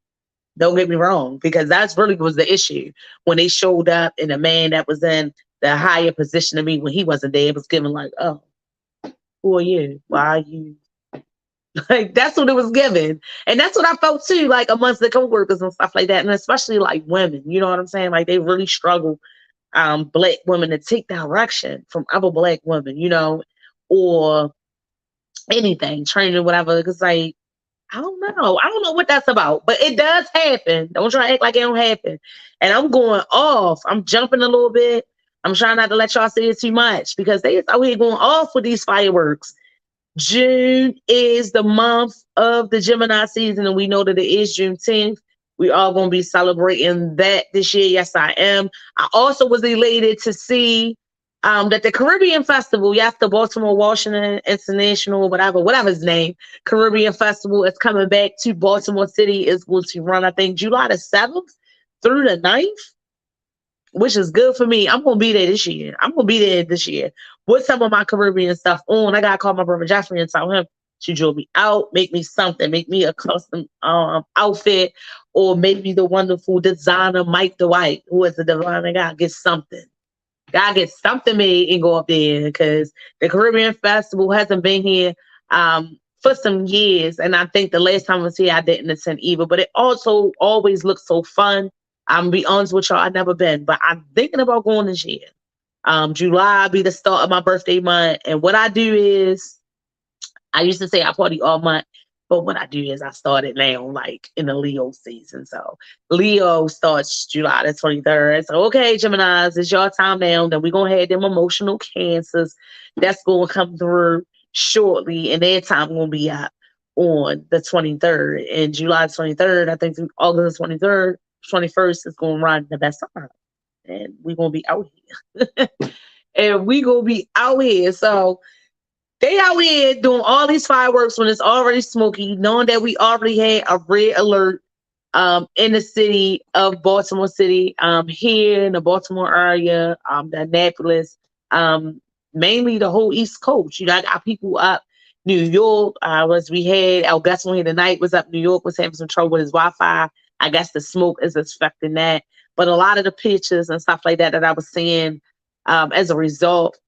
Don't get me wrong, because that's really was the issue. When they showed up and the man that was in the higher position than me when he wasn't there, it was given like, oh, who are you? Why are you? Like, that's what it was given. And that's what I felt too, like amongst the coworkers and stuff like that. And especially like women, you know what I'm saying? Like they really struggle, Black women, to take direction from other Black women, or anything, training, whatever. Because like, I don't know. I don't know what that's about, but it does happen. Don't try to act like it don't happen. And I'm going off. I'm jumping a little bit. I'm trying not to let y'all see it too much because they out here going off with these fireworks. June is the month of the Gemini season, and we know that it is Juneteenth. We are going to be celebrating that this year. Yes, I am. I also was elated to see that the Caribbean Festival, yes, the Baltimore Washington International, whatever his name, Caribbean Festival is coming back to Baltimore City. Is going to run, I think, July the 7th through the 9th, which is good for me. I'm going to be there this year. With some of my Caribbean stuff on. I got to call my brother Jeffrey and tell him to drill me out, make me something, make me a custom outfit, or maybe the wonderful designer Mike Dwight, who is a designer guy, get something. Gotta get something made and go up there because the Caribbean Festival hasn't been here for some years. And I think the last time I was here, I didn't attend either. But it also always looks so fun. I'm gonna be honest with y'all, I've never been, but I'm thinking about going this year. July will be the start of my birthday month. And what I do is, I used to say I party all month, but what I do is I start it now, like in the Leo season. So Leo starts July the 23rd. So, okay, Geminis, it's your time now. Then we're going to have them emotional cancers that's going to come through shortly. And their time going to be up on the 23rd. And July 23rd, I think through August 23rd, 21st is going to run the best time. And we're going to be out here. So they out here doing all these fireworks when it's already smoky, knowing that we already had a red alert in the city of Baltimore City, here in the Baltimore area, the Annapolis, mainly the whole East Coast. I got people up New York. We had Augusta here tonight was up New York, was having some trouble with his Wi-Fi. I guess the smoke is affecting that. But a lot of the pictures and stuff like that I was seeing as a result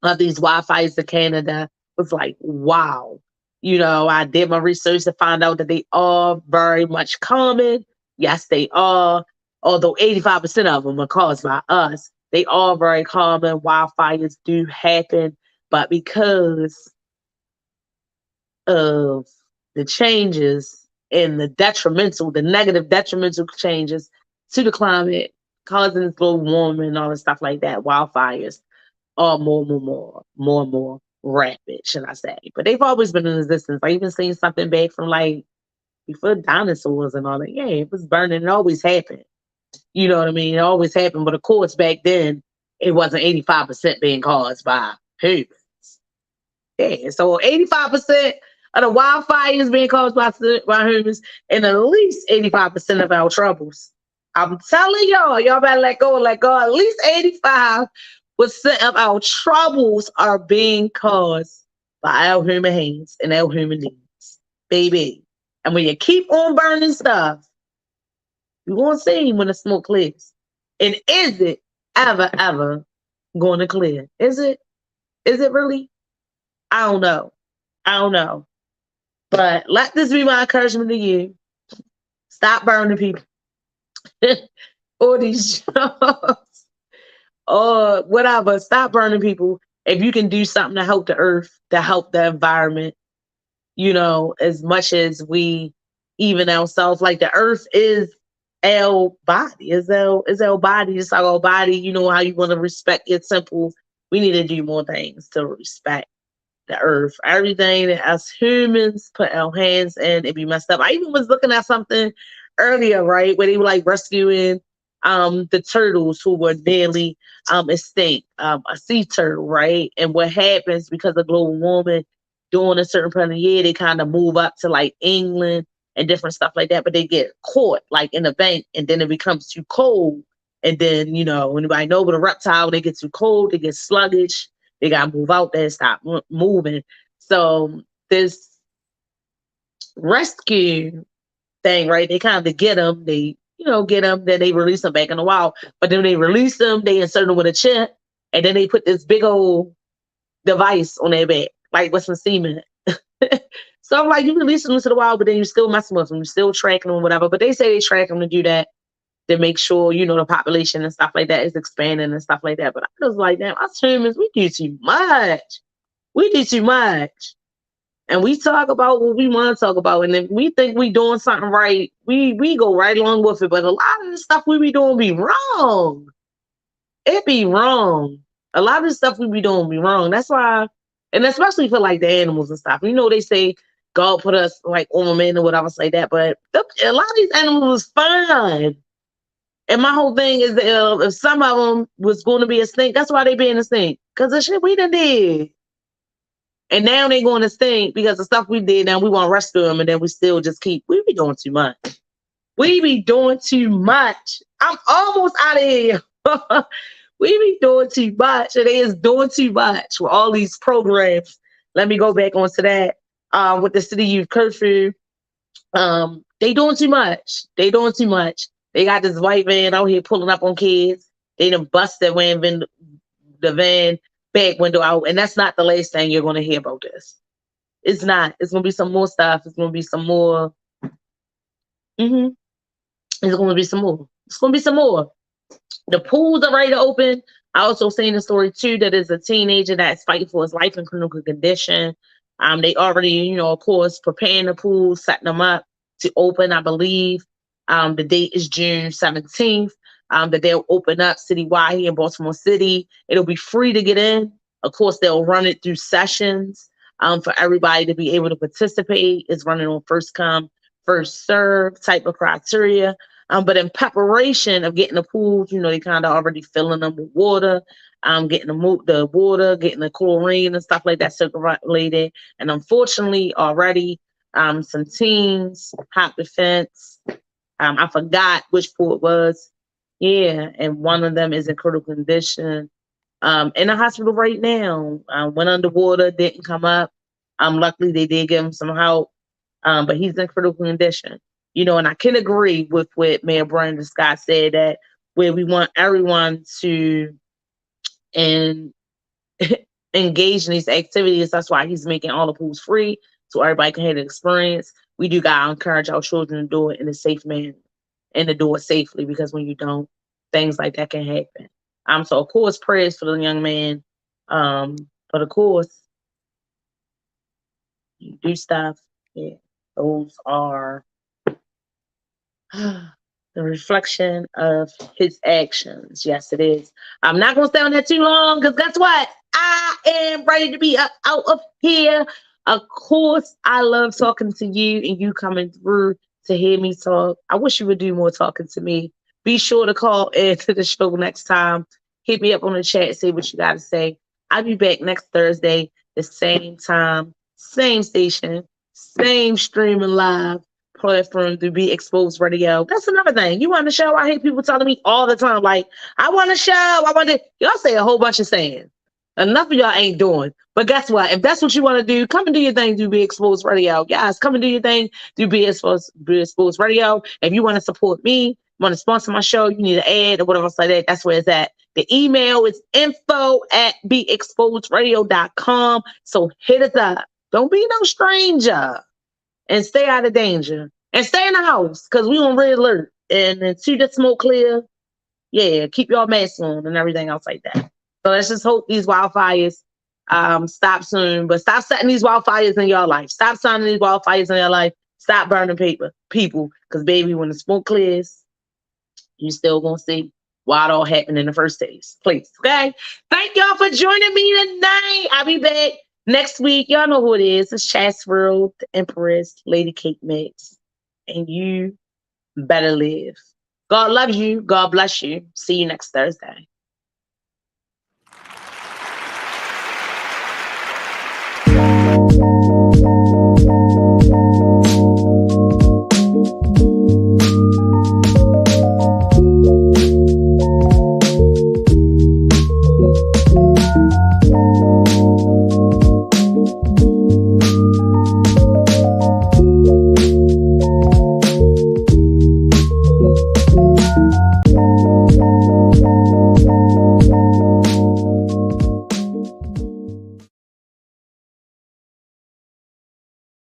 of these Wi-Fi's in Canada was like, wow. I did my research to find out that they are very much common. Yes, they are. Although 85% of them are caused by us, they are very common. Wildfires do happen, but because of the changes and the negative detrimental changes to the climate, causing global warming and all the stuff like that, wildfires are more and more rapid, should I say. But they've always been in existence. I even seen something back from like before dinosaurs and all that. Yeah, it was burning. It always happened. You know what I mean? It always happened. But of course, back then, it wasn't 85% being caused by humans. Yeah, so 85% of the wildfires being caused by humans, and at least 85% of our troubles. I'm telling y'all better let go. At least 85% of our troubles are being caused by our human hands and our human needs, baby. And when you keep on burning stuff, you're going to see when the smoke clears. And is it ever going to clear? Is it? Is it really? I don't know. But let this be my encouragement to you. Stop burning people. Or these jobs. Or whatever. Stop burning people. If you can do something to help the earth, to help the environment, as much as we even ourselves, like the earth is our body. Is our body. It's like our body. How you want to respect your temple. We need to do more things to respect the earth. Everything that us humans put our hands in, it be messed up. I even was looking at something earlier, right, where they were like rescuing the turtles who were nearly extinct, a sea turtle, right? And what happens because of global warming, during a certain part of the year, they kind of move up to like England and different stuff like that, but they get caught like in the bank, and then it becomes too cold. And then, anybody know with a reptile, they get too cold, they get sluggish, they got to move out there, stop moving. So this rescue thing, right? They kind of get them, then they release them back in the wild. But then they release them, they insert them with a chip, and then they put this big old device on their back, like with some semen. So I'm like, you release them into the wild, but then you're still messing with them, you're still tracking them, whatever. But they say they track them to do that, to make sure, the population and stuff like that is expanding and stuff like that. But I was like, damn, us humans, we do too much. We do too much. And we talk about what we want to talk about. And if we think we doing something right, we go right along with it. But a lot of the stuff we be doing be wrong. It be wrong. A lot of the stuff we be doing be wrong. That's why, and especially for like the animals and stuff. They say God put us like on men or whatever like that. But a lot of these animals is fine. And my whole thing is that if some of them was going to be a stink, that's why they being a stink. Because the shit we done did. And now they going to stink because the stuff we did. Now we want to rescue them, and then we still just we be doing too much. We be doing too much. I'm almost out of here. We be doing too much, and they is doing too much with all these programs. Let me go back onto that. With the city youth curfew, they doing too much. They doing too much. They got this white van out here pulling up on kids. They done bust the van back window out. And that's not the last thing you're going to hear about this. It's not. It's going to be some more stuff. It's going to be some more. It's going to be some more. It's going to be some more. The pools are ready to open. I also seen a story, too, that is a teenager that's fighting for his life in critical condition. They already, of course, preparing the pools, setting them up to open, I believe. The date is June 17th. That they'll open up citywide here in Baltimore City. It'll be free to get in. Of course, they'll run it through sessions for everybody to be able to participate. It's running on first come, first serve type of criteria. But in preparation of getting the pools, they kind of already filling them with water, getting the water, getting the chlorine and stuff like that circulated. And unfortunately, already some teens, hot defense. I forgot which pool it was. Yeah, and one of them is in critical condition. In the hospital right now. Went underwater, didn't come up. Luckily, they did give him some help. But he's in critical condition. And I can agree with what Mayor Brandon Scott said, that where we want everyone to engage in these activities. That's why he's making all the pools free, so everybody can have the experience. We do gotta encourage our children to do it in a safe manner and to do it safely, because when you don't, things like that can happen. So of course, prayers for the young man. But of course, you do stuff. Yeah, those are the reflection of his actions. Yes, it is. I'm not gonna stay on that too long, because guess what? I am ready to be out of here. Of course, I love talking to you and you coming through to hear me talk. I wish you would do more talking to me. Be sure to call into the show next time. Hit me up on the chat, say what you got to say. I'll be back next Thursday, the same time, same station, same streaming live platform to Be Exposed Radio. That's another thing. You want a show? I hate people telling me all the time, like, I want a show. I want to. Y'all say a whole bunch of saying. Enough of y'all ain't doing. But guess what? If that's what you want to do, come and do your thing, do Be Exposed Radio. Guys, come and do your thing, do Be Exposed Radio. If you want to support me, want to sponsor my show, you need an ad or whatever else like that, that's where it's at. The email is info@beexposedradio.com. So hit us up. Don't be no stranger. And stay out of danger. And stay in the house, because we on red alert. And until the smoke clear, yeah, keep your masks on and everything else like that. So let's just hope these wildfires stop soon. But stop setting these wildfires in your life. Stop signing these wildfires in your life. Stop burning people. Because, baby, when the smoke clears, you still going to see why it all happened in the first place. Please, okay? Thank y'all for joining me tonight. I'll be back next week. Y'all know who it is. It's Chatsworld, the Empress, Lady Cake Mix. And you better live. God loves you. God bless you. See you next Thursday.